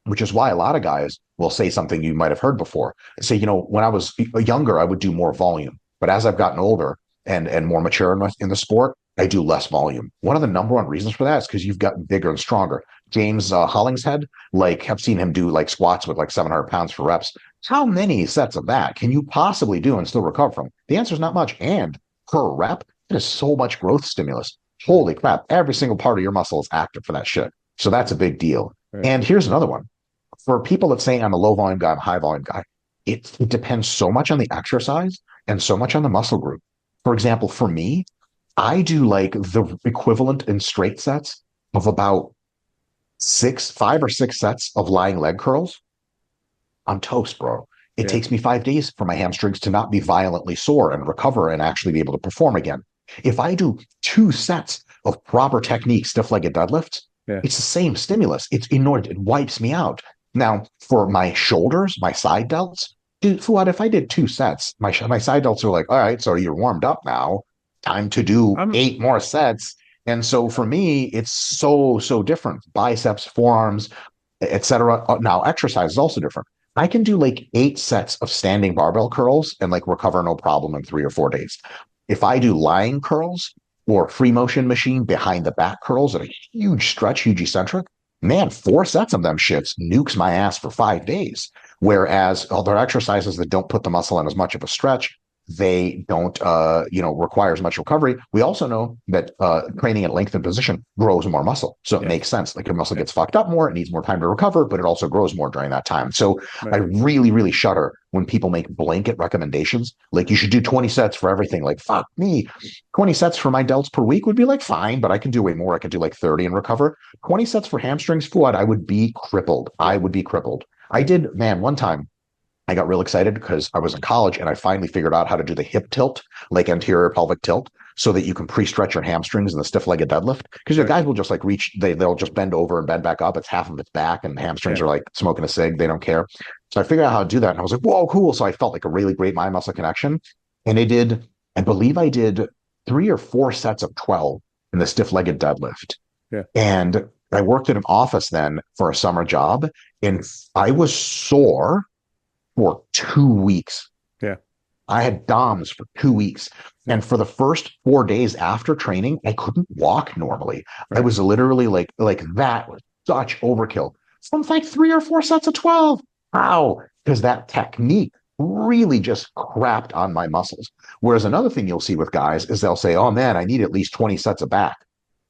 which is why a lot of guys will say something you might have heard before. Say, when I was younger, I would do more volume. But as I've gotten older and more mature in the sport, I do less volume. One of the number one reasons for that is because you've gotten bigger and stronger. James Hollingshead, like, have seen him do like squats with like 700 pounds for reps. How many sets of that can you possibly do and still recover from? The answer is not much. And per rep, it is so much growth stimulus.
Right.
Holy crap. Every single part of your muscle is active for that shit. So that's a big deal.
Right.
And here's another one. For people that say I'm a low volume guy, I'm a high volume guy, it depends so much on the exercise and so much on the muscle group. For example, for me, I do like the equivalent in straight sets of about 5 or 6 sets of lying leg curls. I'm toast, bro. It
Yeah.
takes me 5 days for my hamstrings to not be violently sore and recover and actually be able to perform again. If I do 2 sets of proper technique, stiff legged deadlifts,
Yeah.
it's the same stimulus. It's inordinate. It wipes me out. Now, for my shoulders, my side delts, dude, Fuad, if I did 2 sets, my side delts are like, all right, so you're warmed up now. Time to do
I'm
8 more sets. And so for me, it's so different. Biceps, forearms, etc. Now, exercise is also different. I can do like 8 sets of standing barbell curls and like recover no problem in 3 or 4 days. If I do lying curls or free motion machine behind the back curls at a huge stretch, huge eccentric, man, 4 sets of them shits nukes my ass for 5 days. Whereas other exercises that don't put the muscle in as much of a stretch, they don't, require as much recovery. We also know that training at length and position grows more muscle. So it
Yes.
makes sense. Like your muscle
Yeah.
gets fucked up more, it needs more time to recover, but it also grows more during that time. So I
Right.
really, really shudder when people make blanket recommendations. Like you should do 20 sets for everything. Like, fuck me. 20 sets for my delts per week would be like fine, but I can do way more. I could do like 30 and recover. 20 sets for hamstrings, Fouad, I would be crippled.
Yeah.
I would be crippled. I
Yeah.
did, man, one time I got real excited because I was in college and I finally figured out how to do the hip tilt, like anterior pelvic tilt, so that you can pre-stretch your hamstrings in the stiff-legged deadlift. Because your
Right.
guys will just like reach, they'll just bend over and bend back up. It's half of its back, and the hamstrings
Yeah.
are like smoking a cig. They don't care. So I figured out how to do that, and I was like, whoa, cool. So I felt like a really great mind muscle connection, and I believe I did 3 or 4 sets of 12 in the stiff-legged deadlift,
Yeah.
and I worked at an office then for a summer job, and I was sore for 2 weeks.
Yeah.
I had DOMs for 2 weeks.
Yeah.
And for the first 4 days after training, I couldn't walk normally. I
Right.
was literally like that was such overkill. Some like 3 or 4 sets of 12. How? Because that technique really just crapped on my muscles. Whereas another thing you'll see with guys is they'll say, oh man, I need at least 20 sets of back.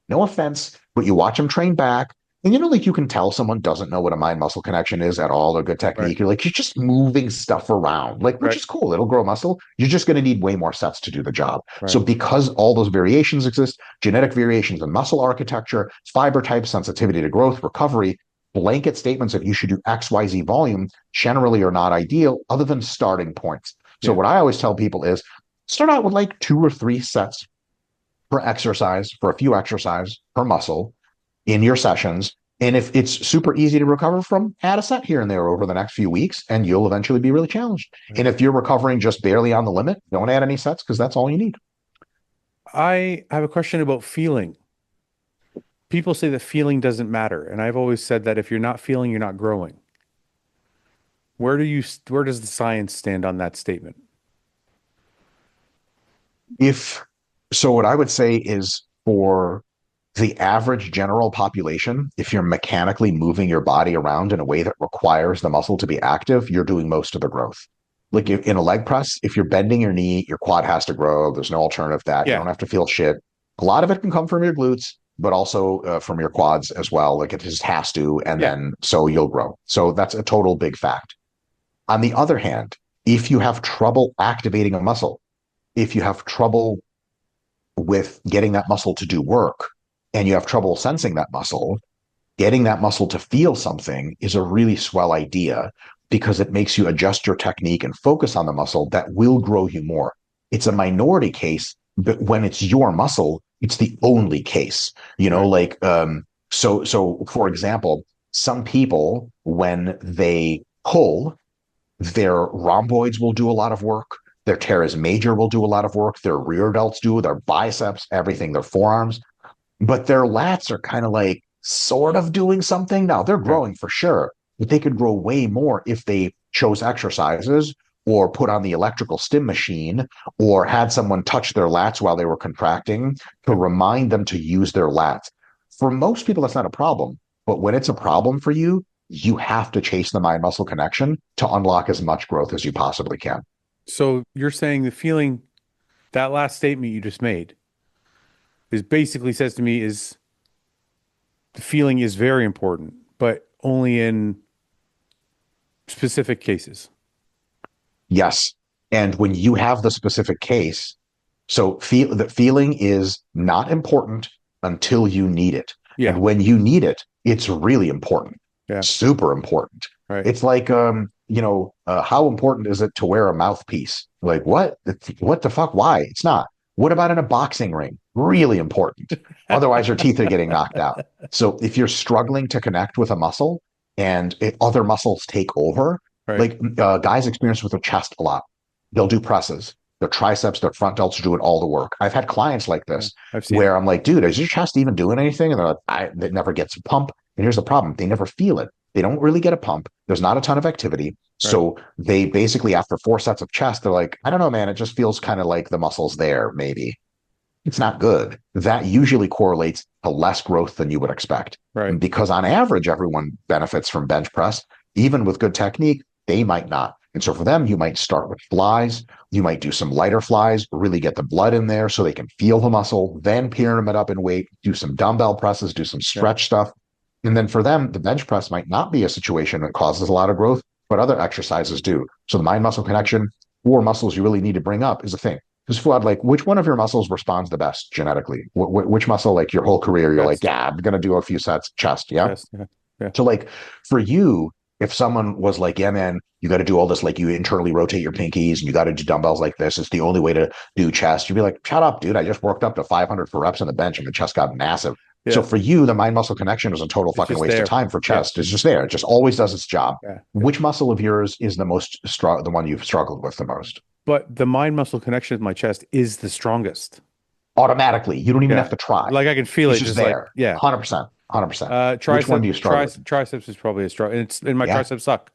No offense, but you watch them train back, and like you can tell someone doesn't know what a mind muscle connection is at all or good
Right.
technique. You're like, you're just moving stuff around, like, which
Right.
is cool. It'll grow muscle. You're just going to need way more sets to do the job. So
Right.
because all those variations exist, genetic variations in muscle architecture, fiber type, sensitivity to growth, recovery, blanket statements of you should do XYZ volume generally are not ideal other than starting points. So
Yeah.
what I always tell people is start out with like 2 or 3 sets per exercise, for a few exercises per muscle in your sessions. And if it's super easy to recover from, add a set here and there over the next few weeks, and you'll eventually be really challenged.
Right.
And if you're recovering just barely on the limit, don't add any sets because that's all you need.
I have a question about feeling. People say that feeling doesn't matter, and I've always said that if you're not feeling, you're not growing. Where does the science stand on that statement?
If so, what I would say is for the average general population, if you're mechanically moving your body around in a way that requires the muscle to be active, you're doing most of the growth. Like in a leg press, if you're bending your knee, your quad has to grow. There's no alternative to that. You
Yeah.
don't have to feel shit. A lot of it can come from your glutes, but also from your quads as well. Like it just has to. And
Yeah.
then so you'll grow. So that's a total big fact. On the other hand, if you have trouble activating a muscle, if you have trouble with getting that muscle to do work, and you have trouble sensing that muscle, getting that muscle to feel something is a really swell idea because it makes you adjust your technique and focus on the muscle that will grow you more. It's a minority case, but when it's your muscle, it's the only case.
Right.
So for example, some people when they pull, their rhomboids will do a lot of work. Their teres major will do a lot of work. Their rear delts do, their biceps, everything, their forearms. But their lats are kind of like sort of doing something. Now they're
Yeah.
growing for sure, but they could grow way more if they chose exercises or put on the electrical stim machine or had someone touch their lats while they were contracting to
Yeah.
remind them to use their lats. For most people, that's not a problem. But when it's a problem for you, you have to chase the mind muscle connection to unlock as much growth as you possibly can.
So you're saying the feeling, that last statement you just made, is basically says to me is the feeling is very important, but only in specific cases.
Yes. And when you have the specific case, so the feeling is not important until you need it.
Yeah.
And when you need it, it's really important,
Yeah.
super important.
Right.
It's like, how important is it to wear a mouthpiece? Like, what? What the fuck? Why? It's not. What about in a boxing ring? Really important. Otherwise, your teeth are getting knocked out. So if you're struggling to connect with a muscle and other muscles take over,
Right.
like guys experience with their chest a lot. They'll do presses. Their triceps, their front delts are doing all the work. I've had clients like
Yeah.
this
I've seen it.
where I'm like, dude, is your chest even doing anything? And they're like, it never gets a pump. And here's the problem. They never feel it. They don't really get a pump. There's not a ton of activity.
Right.
So they basically, after 4 sets of chest, they're like, I don't know, man. It just feels kind of like the muscle's there, maybe. It's not good. That usually correlates to less growth than you would expect.
Right.
Because on average, everyone benefits from bench press. Even with good technique, they might not. And so for them, you might start with flies. You might do some lighter flies, really get the blood in there so they can feel the muscle, then pyramid up in weight, do some dumbbell presses, do some
Yeah.
stretch stuff. And then for them, the bench press might not be a situation that causes a lot of growth, but other exercises do. So the mind muscle connection or muscles you really need to bring up is a thing. Because Fuad, like, which one of your muscles responds the best genetically? Which muscle, like your whole career, you're like,
Chest.
yeah, I'm gonna do a few sets, chest, yeah.
Chest. Yeah. Yeah.
So like for you, if someone was like, yeah, man, you got to do all this, like you internally rotate your pinkies and you got to do dumbbells like this. It's the only way to do chest. You'd be like, shut up, dude. I just worked up to 500 for reps on the bench and the chest got massive. So
Yeah.
for you, the mind muscle connection is a total
It's
fucking
just
waste of
there.
time for
Yeah.
chest. It's just there. It just always does its job.
Yeah. Yeah.
Which muscle of yours is the one you've struggled with the most?
But the mind muscle connection with my chest is the strongest.
Automatically. You don't even have
Yeah.
to try.
Like I can feel
It's
it
just
just like,
there.
yeah.
100%. 100%. Which one do you
Tricep,
struggle with?
triceps is probably a strong, and my
Yeah.
triceps suck.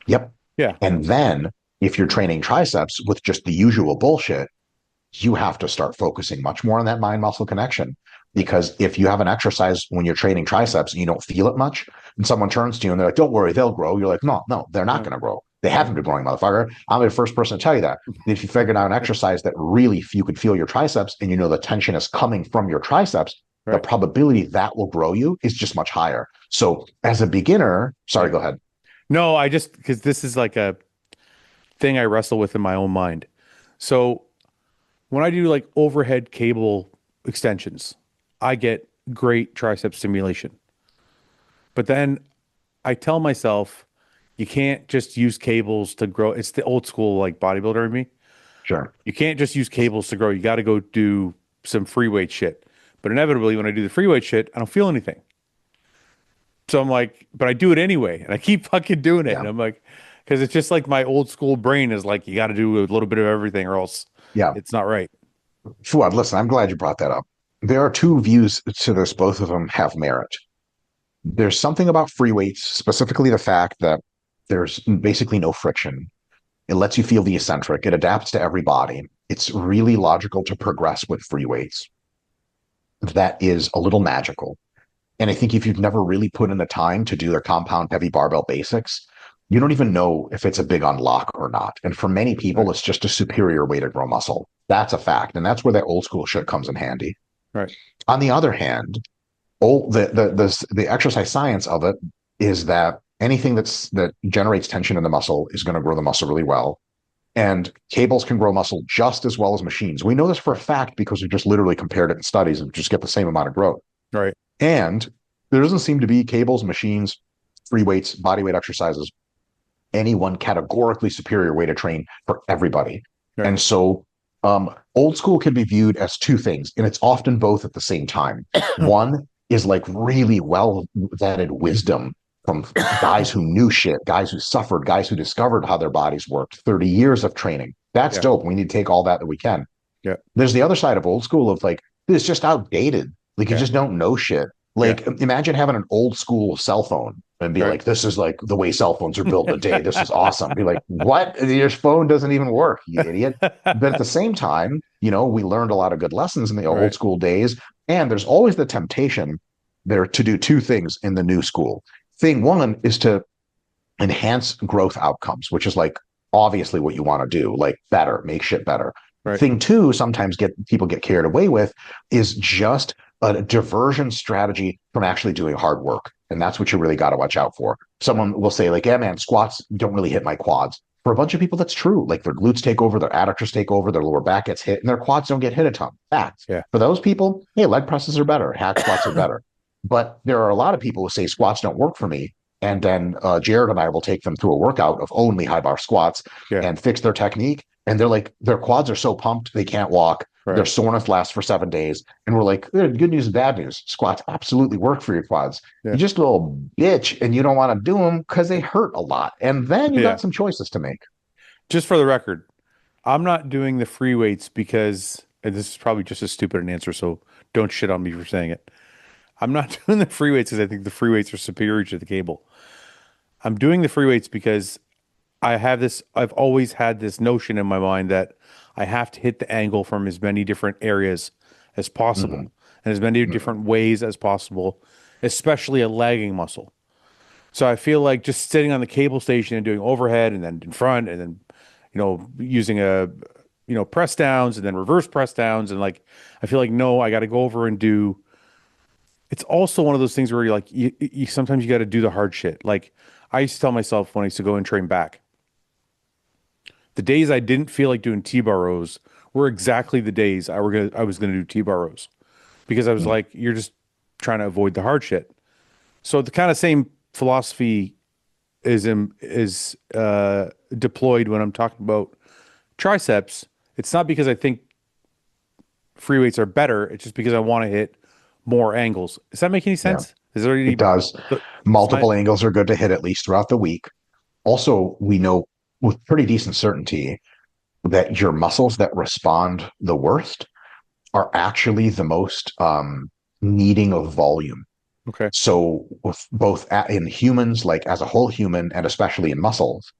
Yep.
Yeah.
And then if you're training triceps with just the usual bullshit, you have to start focusing much more on that mind muscle connection. Because if you have an exercise when you're training triceps and you don't feel it much, and someone turns to you and they're like, don't worry, they'll grow. You're like, no, no, they're not
Yeah.
going to grow. They haven't been growing, motherfucker. I'm the first person to tell you that. If you figured out an exercise that really you could feel your triceps and you know the tension is coming from your triceps, the
Right.
probability that will grow you is just much higher. So as a beginner, sorry,
Yeah.
go ahead.
No, I just because this is like a thing I wrestle with in my own mind. So when I do like overhead cable extensions, I get great tricep stimulation. But then I tell myself, you can't just use cables to grow. It's the old school like bodybuilder in me.
Sure.
You can't just use cables to grow. You got to go do some free weight shit. But inevitably, when I do the free weight shit, I don't feel anything. So I'm like, but I do it anyway, and I keep fucking doing it.
Yeah.
And I'm like, because it's just like my old school brain is like, you got to do a little bit of everything, or else
Yeah.
it's not right.
Fuad, listen, I'm glad you brought that up. There are two views to this. Both of them have merit. There's something about free weights, specifically the fact that there's basically no friction. It lets you feel the eccentric. It adapts to every body. It's really logical to progress with free weights. That is a little magical. And I think if you've never really put in the time to do their compound heavy barbell basics, you don't even know if it's a big unlock or not. And for many people,
Right.
it's just a superior way to grow muscle. That's a fact. And that's where that old school shit comes in handy.
Right.
On the other hand, the exercise science of it is that anything that generates tension in the muscle is going to grow the muscle really well. And cables can grow muscle just as well as machines. We know this for a fact because we just literally compared it in studies and just get the same amount of growth.
Right.
And there doesn't seem to be cables, machines, free weights, body weight exercises, any one categorically superior way to train for everybody.
Right.
And so old school can be viewed as two things, and it's often both at the same time. One is like really well vetted wisdom from guys who knew shit, guys who suffered, guys who discovered how their bodies worked, 30 years of training. That's
Yeah.
dope. We need to take all that we can.
Yeah.
There's the other side of old school of like, it's just outdated. Like you
Yeah.
just don't know shit. Like imagine having an old school cell phone and be
Right.
like, this is like the way cell phones are built today. This is awesome. Be like, what? Your phone doesn't even work, you idiot. But at the same time, you know, we learned a lot of good lessons in the
Right.
old school days. And there's always the temptation there to do two things in the new school. Thing one is to enhance growth outcomes, which is like obviously what you want to do, like better, make shit better.
Right.
Thing two, sometimes people get carried away with is just a diversion strategy from actually doing hard work. And that's what you really got to watch out for. Someone will say like, yeah, man, squats don't really hit my quads. For a bunch of people, that's true. Like their glutes take over, their adductors take over, their lower back gets hit, and their quads don't get hit a ton. Facts.
Yeah.
For those people, hey, leg presses are better, hack squats are better. But there are a lot of people who say squats don't work for me. And then Jared and I will take them through a workout of only high bar squats and fix their technique. And they're like, their quads are so pumped, they can't walk.
Right.
Their soreness lasts for 7 days. And we're like, good news and bad news. Squats absolutely work for your quads.
Yeah.
You're just a little bitch and you don't want to do them because they hurt a lot. And then you got some choices to make.
Just for the record, I'm not doing the free weights because, and this is probably just as stupid an answer, so don't shit on me for saying it. I'm not doing the free weights because I think the free weights are superior to the cable. I'm doing the free weights because I've always had this notion in my mind that I have to hit the angle from as many different areas as possible and as many different ways as possible, especially a lagging muscle. So I feel like just sitting on the cable station and doing overhead and then in front and then, using press downs and then reverse press downs. And like, I feel like, no, I got to go over and do, it's also one of those things where you're like, you sometimes you got to do the hard shit. Like I used to tell myself when I used to go and train back, the days I didn't feel like doing T-bar rows were exactly the days I was gonna do T-bar rows because I was
Mm.
like, you're just trying to avoid the hard shit. So the kind of same philosophy is deployed when I'm talking about triceps. It's not because I think free weights are better. It's just because I want to hit more angles. Does that make any
Yeah,
sense? Is there
it
any
does.
science?
Multiple angles are good to hit at least throughout the week. Also, we know with pretty decent certainty that your muscles that respond the worst are actually the most needing of volume.
Okay.
So, with both in humans, like as a whole human, and especially in muscles,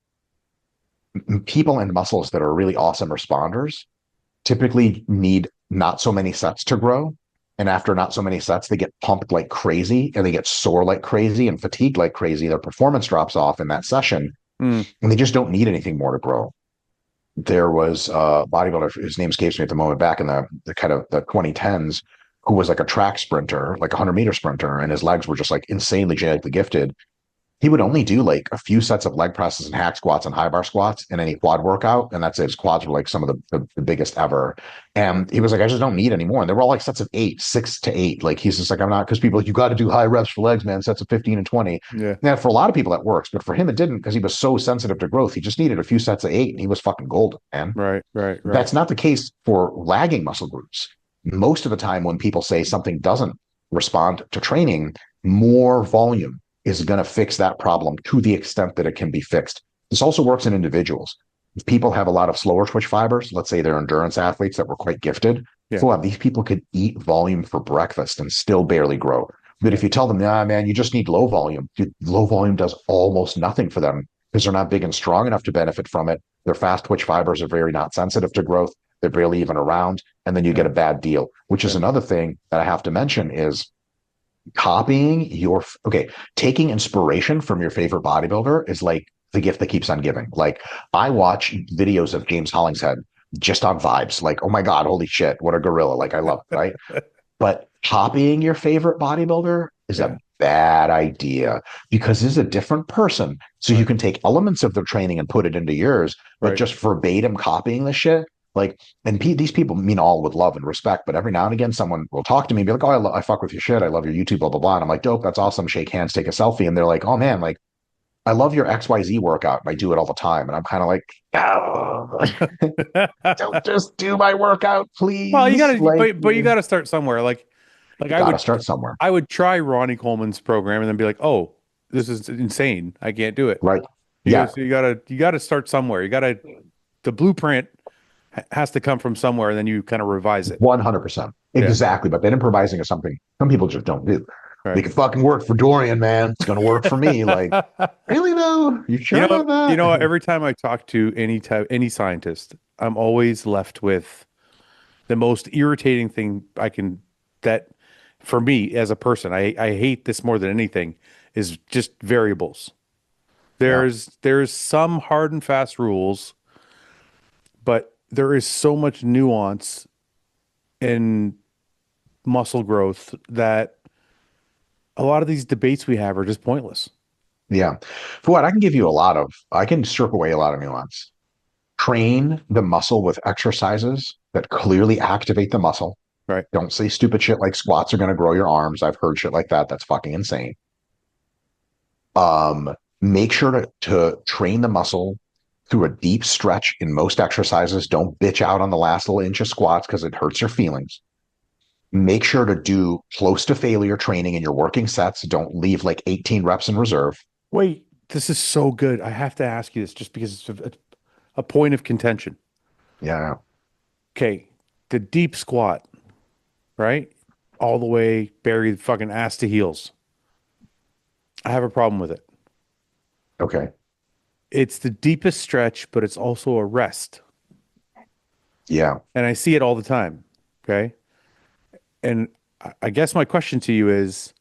people and muscles that are really awesome responders typically need not so many sets to grow. And after not so many sets, they get pumped like crazy and they get sore like crazy and fatigued like crazy. Their performance drops off in that session
Mm,
and they just don't need anything more to grow. There was a bodybuilder, his name escapes me at the moment, back in the kind of the 2010s, who was like a track sprinter, like a 100-meter sprinter, and his legs were just like insanely genetically gifted. He would only do like a few sets of leg presses and hack squats and high bar squats and any quad workout. And that's it. His quads were like some of the biggest ever. And he was like, I just don't need any more. And they were all like sets of eight, 6 to 8. Like he's just like, I'm not, because people like, you got to do high reps for legs, man, sets of 15 and 20.
yeah.
Now, for a lot of people that works, but for him, it didn't because he was so sensitive to growth. He just needed a few sets of 8 and he was fucking golden, man.
Right. Right. Right.
That's not the case for lagging muscle groups. Most of the time, when people say something doesn't respond to training, more volume is going to fix that problem to the extent that it can be fixed. This also works in individuals. If people have a lot of slower twitch fibers, let's say they're endurance athletes that were quite gifted,
Yeah.
so these people could eat volume for breakfast and still barely grow. But
Yeah.
if you tell them, nah, man, you just need low volume, dude, low volume does almost nothing for them because they're not big and strong enough to benefit from it. Their fast twitch fibers are very not sensitive to growth. They're barely even around. And then you
Yeah.
get a bad deal, which is
Yeah.
another thing that I have to mention is copying your, okay, taking inspiration from your favorite bodybuilder is like the gift that keeps on giving. Like I watch videos of James Hollingshead just on vibes. Like, oh my God, holy shit, what a gorilla. Like I love it, right? But copying your favorite bodybuilder is
Yeah.
a bad idea because this is a different person. So you
Right.
can take elements of their training and put it into yours, but
Right.
just verbatim copying the shit. Like, and these people mean all with love and respect, but every now and again, someone will talk to me and be like, oh, I fuck with your shit. I love your YouTube, blah, blah, blah. And I'm like, dope. That's awesome. Shake hands, take a selfie. And they're like, oh man, like, I love your XYZ workout. And I do it all the time. And I'm kind of like, oh, don't just do my workout,
Well, you
please.
gotta,
Like,
but you gotta start somewhere. Like
got to start somewhere.
I would try Ronnie Coleman's program and then be like, oh, this is insane. I can't do it.
Right.
He
Yeah.
goes, you gotta start somewhere. The blueprint has to come from somewhere, and then you kind of revise it.
100%.
Yeah.
Exactly. But then improvising is something some people just don't do.
Right.
Make it fucking work for Dorian, man. It's going to work for me. Like, really though? You sure about that?
Every time I talk to any scientist, I'm always left with the most irritating thing that for me as a person, I hate this more than anything is just variables.
Yeah.
There's some hard and fast rules, but there is so much nuance in muscle growth that a lot of these debates we have are just pointless.
Yeah. For what I can give you a lot of, I can strip away a lot of nuance. Train the muscle with exercises that clearly activate the muscle.
Right.
Don't say stupid shit like squats are going to grow your arms. I've heard shit like that. That's fucking insane. Make sure to train the muscle through a deep stretch in most exercises. Don't bitch out on the last little inch of squats because it hurts your feelings. Make sure to do close to failure training in your working sets. Don't leave like 18 reps in reserve.
Wait, this is so good. I have to ask you this just because it's a point of contention.
Yeah.
Okay, the deep squat, right? All the way buried fucking ass to heels. I have a problem with it.
Okay.
It's the deepest stretch, but it's also a rest.
Yeah.
And I see it all the time. Okay. And I guess my question to you is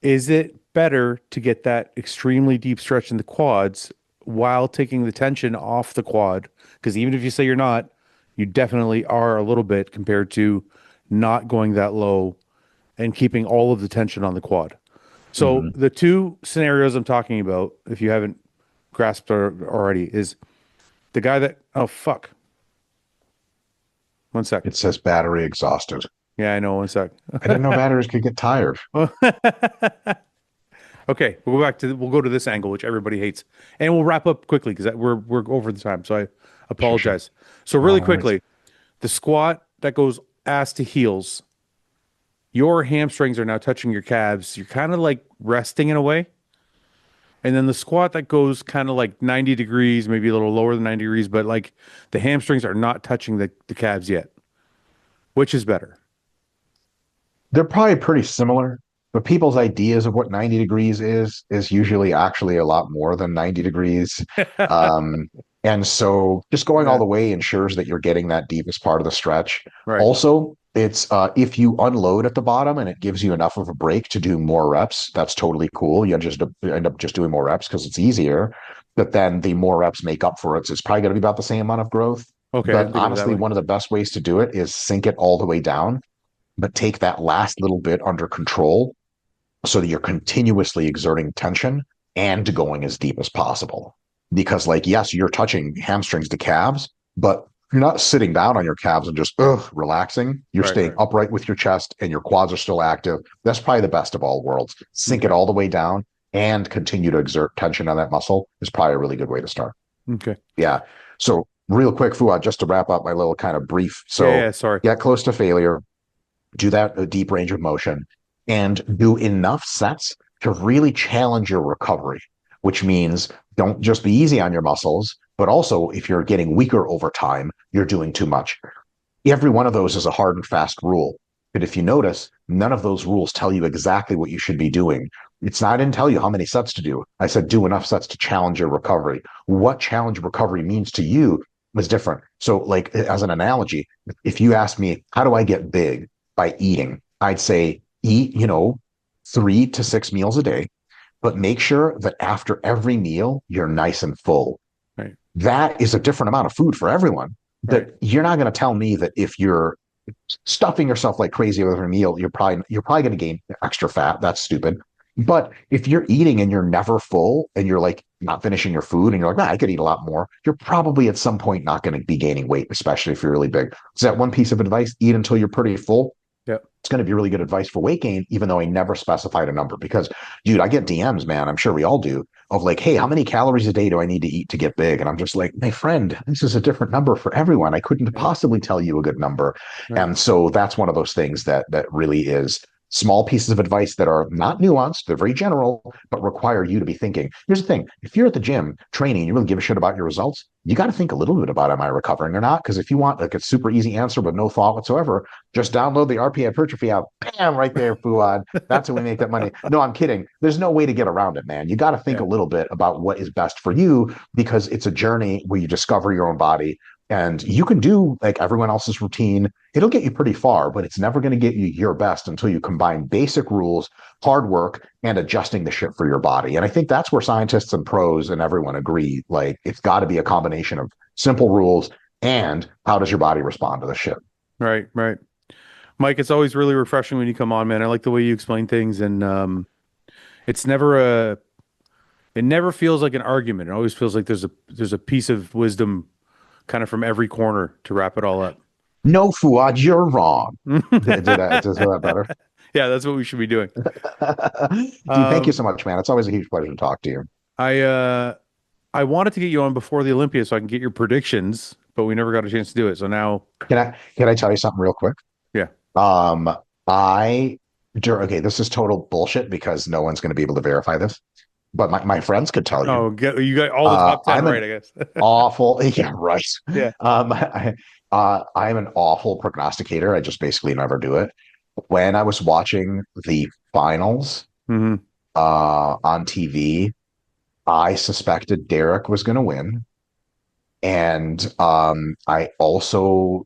it better to get that extremely deep stretch in the quads while taking the tension off the quad. Because even if you say you're not, you definitely are a little bit compared to not going that low and keeping all of the tension on the quad. So
Mhm.
the two scenarios I'm talking about, if you haven't grasped already, is the guy that, oh, fuck. One sec.
It says battery exhausted.
Yeah, I know. One sec.
I didn't know batteries could get tired.
Okay, we'll go to this angle, which everybody hates, and we'll wrap up quickly because we're over the time. So I
Sure, sure.
apologize. So
No,
really
no worries.
quickly, the squat that goes ass to heels, your hamstrings are now touching your calves. You're kind of like resting in a way. And then the squat that goes kind of like 90 degrees, maybe a little lower than 90 degrees, but like the hamstrings are not touching the calves yet. Which is better?
They're probably pretty similar, but people's ideas of what 90 degrees is usually actually a lot more than 90 degrees. Um, and so just going all
Yeah,
the way ensures that you're getting that deepest part of the stretch.
right.
Also, it's if you unload at the bottom and it gives you enough of a break to do more reps, that's totally cool. You just end up just doing more reps because it's easier. But then the more reps make up for it. So it's probably going to be about the same amount of growth.
Okay, I
But
didn't think of it that
honestly,
way.
one of the best ways to do it is sink it all the way down but take that last little bit under control so that you're continuously exerting tension and going as deep as possible. Because, like, yes, you're touching hamstrings to calves, but you're not sitting down on your calves and just relaxing. You're
Right,
staying
right.
upright with your chest and your quads are still active. That's probably the best of all worlds. Sink it
Okay.
all the way down and continue to exert tension on that muscle is probably a really good way to start.
Okay.
Yeah. So, real quick, Fuad, just to wrap up my little kind of brief.
Yeah,
So,
yeah, sorry.
get close to failure, do that a deep range of motion, and do enough sets to really challenge your recovery, which means don't just be easy on your muscles, but also if you're getting weaker over time, you're doing too much. Every one of those is a hard and fast rule. But if you notice, none of those rules tell you exactly what you should be doing. It's not, I didn't tell you how many sets to do. I said do enough sets to challenge your recovery. What challenge recovery means to you is different. So, like, as an analogy, if you ask me, how do I get big by eating? I'd say eat, 3 to 6 meals a day, but make sure that after every meal, you're nice and full.
Right,
That is a different amount of food for everyone.
right,
That you're not going to tell me that if you're stuffing yourself like crazy with a meal, you're probably going to gain extra fat. That's stupid. But if you're eating and you're never full and you're like not finishing your food and you're like, I could eat a lot more, you're probably at some point not going to be gaining weight, especially if you're really big. So that one piece of advice, eat until you're pretty full.
yep,
It's going to be really good advice for weight gain, even though I never specified a number. Because, dude, I get DMs, man. I'm sure we all do, of like, hey, how many calories a day do I need to eat to get big? And I'm just like, my friend, this is a different number for everyone. I couldn't
yep,
possibly tell you a good number.
right,
And so that's one of those things that really is small pieces of advice that are not nuanced, they're very general, but require you to be thinking. Here's the thing: if you're at the gym training, you really give a shit about your results, you got to think a little bit about, am I recovering or not? Because if you want like a super easy answer with no thought whatsoever, just download the RP Hypertrophy app. Bam, right there, Fuad. That's how we make that money. No, I'm kidding. There's no way to get around it, man. You got to think
yeah,
a little bit about what is best for you because it's a journey where you discover your own body and you can do like everyone else's routine. It'll get you pretty far, but it's never going to get you your best until you combine basic rules, hard work, and adjusting the shit for your body. And I think that's where scientists and pros and everyone agree. Like it's got to be a combination of simple rules and how does your body respond to the shit.
right, right. Mike, it's always really refreshing when you come on, man. I like the way you explain things, and it's never it never feels like an argument. It always feels like there's a piece of wisdom kind of from every corner to wrap it all up.
No, Fuad, you're wrong. Did I say that better?
Yeah, that's what we should be doing.
Dude, thank you
Um,
so much, man. It's always a huge pleasure to talk to you.
I uh, I wanted to get you on before the Olympia so I can get your predictions, but we never got a chance to do it. So now,
Can I tell you something real quick?
yeah.
Um, I okay, this is total bullshit because no one's going to be able to verify this, but my friends could tell you.
Oh, you got all the top 10
I'm
right,
an
I guess.
awful, yeah, right.
Yeah.
I'm an awful prognosticator. I just basically never do it. When I was watching the finals
Hmm.
on TV, I suspected Derek was going to win, and I also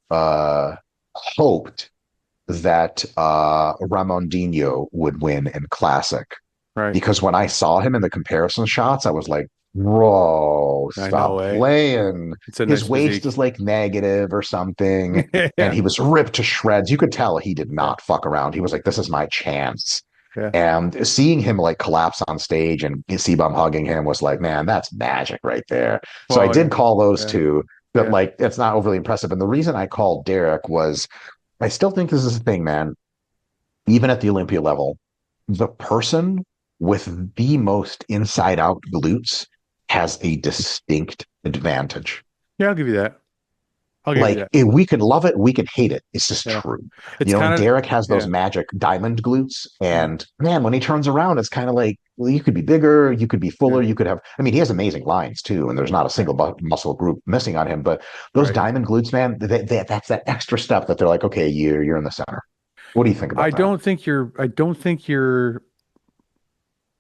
hoped that Ramondinho would win in Classic.
Right.
because when I saw him in the comparison shots, I was like, bro,
I know,
stop
eh?
playing.
It's a
His
nice
waist is
physique.
like negative or something. And
Yeah.
he was ripped to shreds. You could tell he did
Yeah.
not fuck around. He was like, this is my chance.
Yeah.
And seeing him like collapse on stage and C-Bum hugging him was like, man, that's magic right there. So I
Well,
did
yeah.
call those
Yeah.
two, but
Yeah.
like it's not overly impressive. And the reason I called Derek was I still think this is a thing, man. Even at the Olympia level, the person with the most inside out glutes has a distinct advantage.
Yeah, I'll give you that. I'll give you
Like
that.
if we could love it, we could hate it. It's just
Yeah.
true.
It's kind of,
Derek has those
yeah.
magic diamond glutes,
Yeah.
and man, when he turns around, it's kind of like well, you could be bigger, you could be
Yeah.
fuller, you could have. I mean, he has amazing lines too, and there's not a
Right.
single muscle group missing on him. But those
Right.
diamond glutes, man, that's that extra step that they're like, okay, you're in the center. What do you think about that?
I don't think you're,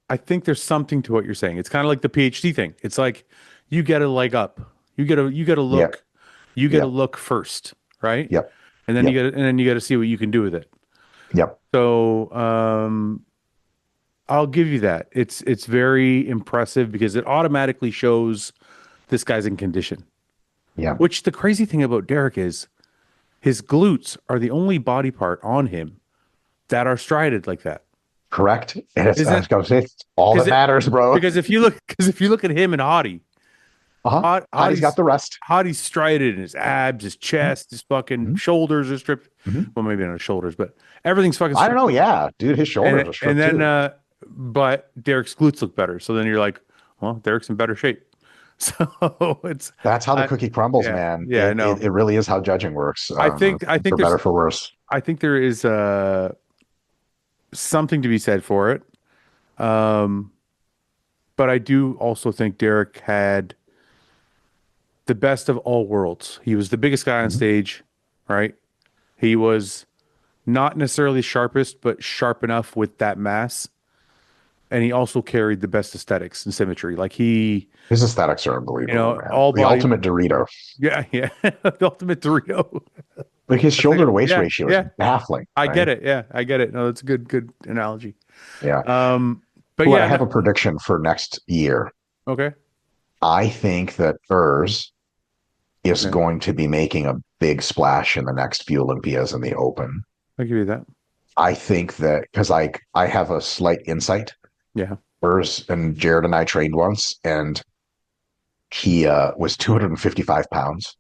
I think there's something to what you're saying. It's kind of like the PhD thing. It's like you get a leg up.
Yep,
You get to
yep,
look first, right?
yep,
And then
yep,
you got to see what you can do with it.
yep,
So, I'll give you that. It's very impressive because it automatically shows this guy's in condition.
yep.
Which the crazy thing about Derek is his glutes are the only body part on him that are striated like that.
Correct. And it's, I
Isn't
was going to say, it's all
because
that
it
matters, bro.
because if you look at him and Hottie,
Uh-huh. Hottie's got the rest.
Hottie's striated in his abs, his chest, his fucking
Mm-hmm.
shoulders are stripped.
Mm-hmm.
Well, maybe not his shoulders, but everything's fucking
I don't
stripped.
know. Yeah, dude, his shoulders are
And
stripped
then
too.
but Derek's glutes look better. So then you're like, well, Derek's in better shape. So it's
That's how the
uh,
cookie crumbles,
yeah,
man.
yeah, I know.
It really is how judging works,
I think
for better, for worse.
there is something to be said for it. Um, but I do also think Derek had the best of all worlds. He was the biggest guy on
Mhm.
stage, right? He was not necessarily sharpest, but sharp enough with that mass. And he also carried the best aesthetics and symmetry. Like he,
His aesthetics are
you
unbelievable,
know,
man.
all
The
body.
ultimate Dorito.
Yeah, yeah. The ultimate Dorito.
Like his
That's like,
shoulder to waist
yeah,
ratio is
yeah.
baffling,
I get
right?
it. Yeah, I get it. No, that's a good analogy.
Yeah.
But
But I
yeah, no,
have a prediction for next year.
okay.
I think that Urs is
Okay.
going to be making a big splash in the next few Olympias in the Open.
I'll give you that.
I think that because I have a slight insight.
Yeah.
Urs and Jared and I trained once, and he was 255 pounds.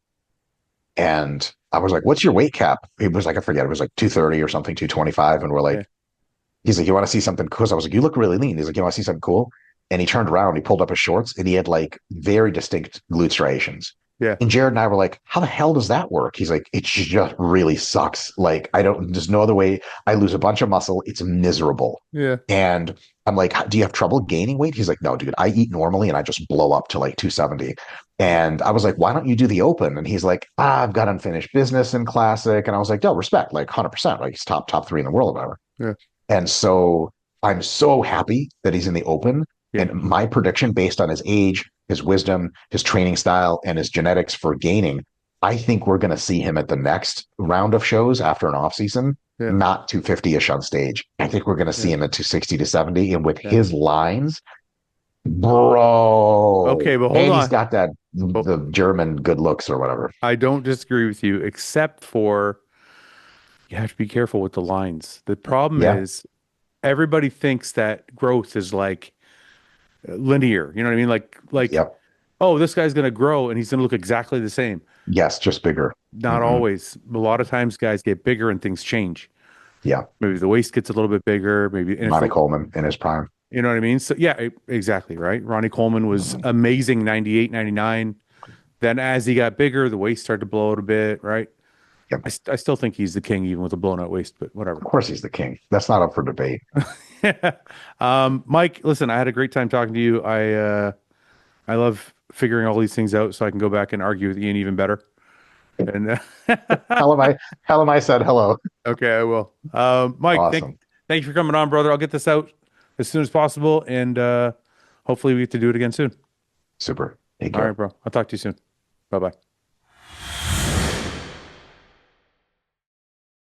And I was like, "What's your weight cap?" He was like, "I forget. It was like 230 or something, 225." And we're
Yeah.
like, he's like, "You want to see something cool?" So I was like, "You look really lean." He's like, "You want to see something cool?" And he turned around, he pulled up his shorts, and he had like very distinct glute striations.
Yeah.
And Jared and I were like, "How the hell does that work?" He's like, "It just really sucks. Like, I don't. There's no other way. I lose a bunch of muscle. It's miserable."
Yeah.
And I'm like, "Do you have trouble gaining weight?" He's like, "No, dude. I eat normally, and I just blow up to like 270." And I was like, "Why don't you do the Open?" And he's like, I've got unfinished business in Classic." And I was like, "No, respect, like 100%. Like he's top three in the world, whatever."
Yeah.
And so I'm so happy that he's in the Open.
Yeah.
And my prediction, based on his age, his wisdom, his training style, and his genetics for gaining, I think we're going to see him at the next round of shows after an off season,
Yeah.
not 250-ish on stage. I think we're going to see
Yeah.
him at 260 to 70. And with
Yeah.
his lines, bro,
Okay, but hold
and he's
on.
got that
But
the German good looks or whatever.
I don't disagree with you, except for you have to be careful with the lines. The problem
Yeah.
is everybody thinks that growth is like linear. You know what I mean?
Yep.
oh, this guy's going to grow and he's going to look exactly the same.
Yes. Just bigger.
Not
Mm-mm.
always. A lot of times guys get bigger and things change.
Yeah.
Maybe the waist gets a little bit bigger, maybe and if
Ronnie
the,
Coleman in his prime.
you know what I mean? So yeah, exactly, right? Ronnie Coleman was
Mhm.
amazing 98, 99. Then as he got bigger, the waist started to blow out a bit, right?
Yep.
I still think he's the king even with a blown out waist, but
Of
whatever.
course, he's the king. That's not up for debate.
Mike, listen, I had a great time talking to you. I love figuring all these things out so I can go back and argue with Ian even better. And
Hell am I said hello.
okay, I will. Mike,
Awesome.
thank you for coming on, brother. I'll get this out as soon as possible, and hopefully we get to do it again soon.
Super. Take
All right,
care.
bro. I'll talk to you soon. Bye bye.